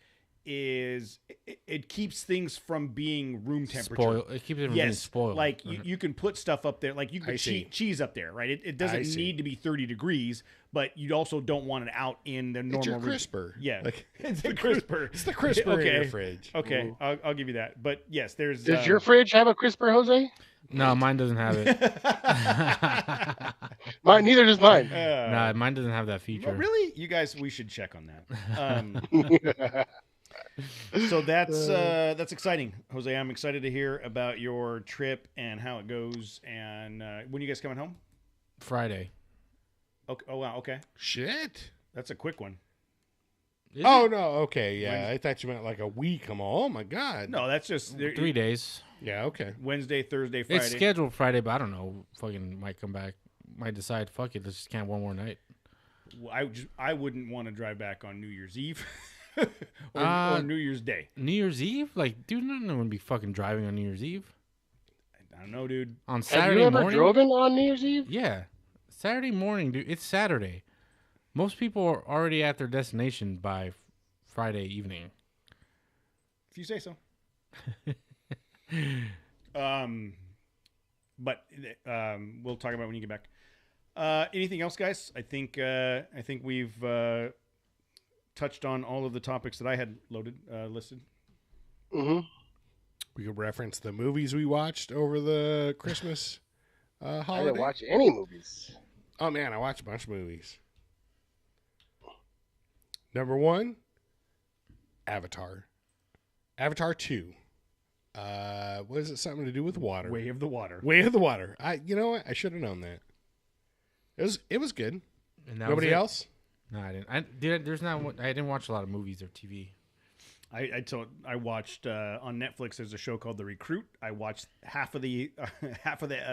it keeps things from being room temperature. It keeps it from being spoiled. Like you can put stuff up there, like you can put cheese up there, right? It doesn't need to be 30 degrees, but you also don't want it out in the normal. It's your crisper. Yeah, it's the crisper. It's the crisper in your fridge. Okay, I'll give you that. But yes, there's. Does your fridge have a crisper, Jose? No, mine doesn't have it. Neither does mine. Nah, mine doesn't have that feature. Well, really? You guys, we should check on that. So that's exciting, Jose. I'm excited to hear about your trip and how it goes. And when are you guys coming home? Friday. Okay. Oh wow. Okay. Shit. That's a quick one. No. Okay. Yeah. I thought you meant like a week. Oh my God. No, that's just 3 days. Yeah. Okay. Wednesday, Thursday, Friday. It's scheduled Friday, but I don't know. Fucking might come back. Might decide. Fuck it. Let's just camp one more night. Well, I wouldn't want to drive back on New Year's Eve. or New Year's Day. New Year's Eve? Like, dude, no one would be fucking driving on New Year's Eve. I don't know, dude. On Saturday morning? Have you ever driven on New Year's Eve? Yeah. Saturday morning, dude. It's Saturday. Most people are already at their destination by Friday evening. If you say so. But we'll talk about it when you get back. Anything else, guys? I think we've touched on all of the topics that I had listed. Mm-hmm. We could reference the movies we watched over the Christmas holiday. I didn't watch any movies. Oh man, I watched a bunch of movies. Number 1, Avatar. Avatar 2. What is it? Something to do with water? Way of the Water. Way of the Water. You know what? I should have known that. It was good. And that Nobody else? No, I didn't. I didn't watch a lot of movies or TV. I watched on Netflix. There's a show called The Recruit. I watched half of the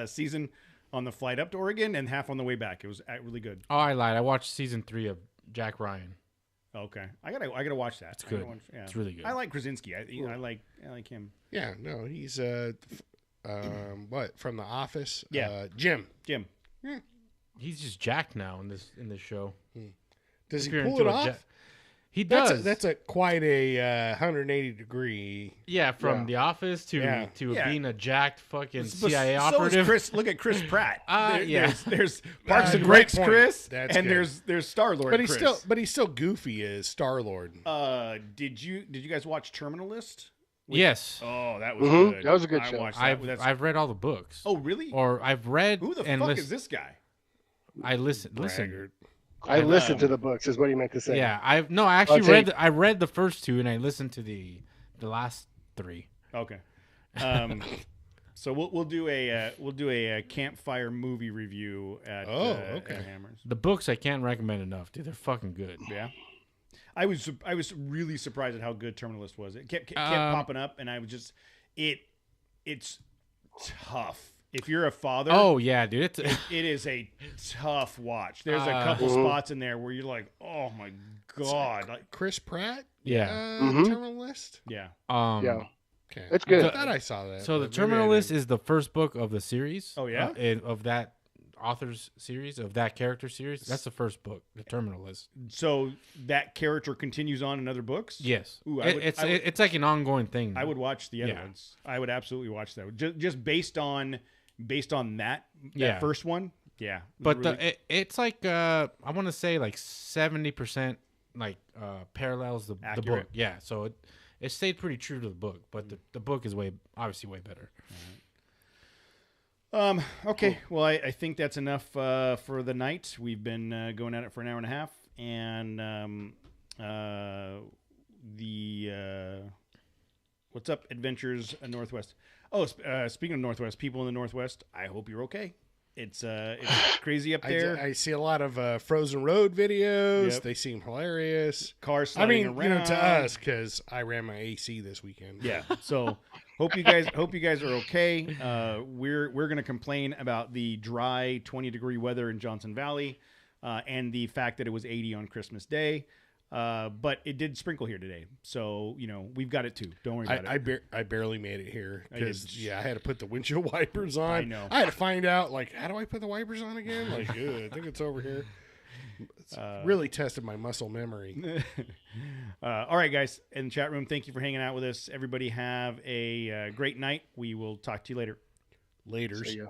season on the flight up to Oregon and half on the way back. It was really good. Oh, I lied. I watched season 3 of Jack Ryan. Okay, I gotta watch that. It's good. It's really good. I like Krasinski. I like him. Yeah, no, he's what from The Office? Yeah, Jim. Yeah. He's just jacked now in this show. Does he pull it off? He does. That's quite a 180 degree. Yeah, from The Office to being a jacked fucking CIA so operative. Chris, look at Chris Pratt. There's Parks and great Recs, point. Chris, That's and good. there's Star-Lord. But he's still goofy as Star-Lord. Did you guys watch Terminal List? Yes. Oh, that was good. That was a good show. I've read all the books. Oh, really? Or I've read. Who the fuck is this guy? I listen. I listened to the books, is what he meant to say. Yeah, I actually read the first 2 and I listened to the last 3. Okay. So we'll do a campfire movie review at at Hammers. The books I can't recommend enough, dude. They're fucking good. Yeah. I was really surprised at how good Terminalist was. It kept popping up, and I was just it's tough. If you're a father, oh yeah, dude, it is a tough watch. There's a couple spots in there where you're like, oh my god, like Chris Pratt, Terminal List, yeah. Okay, it's good. I thought I saw that. So the Terminal List is the first book of the series. Oh yeah, of that author's series, of that character series. That's the first book, the Terminal List. So that character continues on in other books. Yes, Ooh, it's like an ongoing thing. I would watch the other ones. I would absolutely watch that. Just based on that first one. Yeah, but it's like I want to say like 70%, parallels the book. Yeah, so it stayed pretty true to the book, but the book is obviously way better. Okay. Well, I think that's enough for the night. We've been going at it for an hour and a half, and what's up, Adventures Northwest? Oh, speaking of Northwest, people in the Northwest, I hope you're okay. It's crazy up there. I see a lot of frozen road videos. Yep. They seem hilarious. Cars sliding around. To us, because I ran my AC this weekend. Yeah. So hope you guys are okay. We're gonna complain about the dry 20-degree weather in Johnson Valley, and the fact that it was 80 on Christmas Day. But it did sprinkle here today, so we've got it too. Don't worry about it. I barely made it here because I had to put the windshield wipers on. I know. I had to find out how do I put the wipers on again? I think it's over here. It's really tested my muscle memory. All right, guys in the chat room, thank you for hanging out with us. Everybody have a great night. We will talk to you later. Laters. See ya.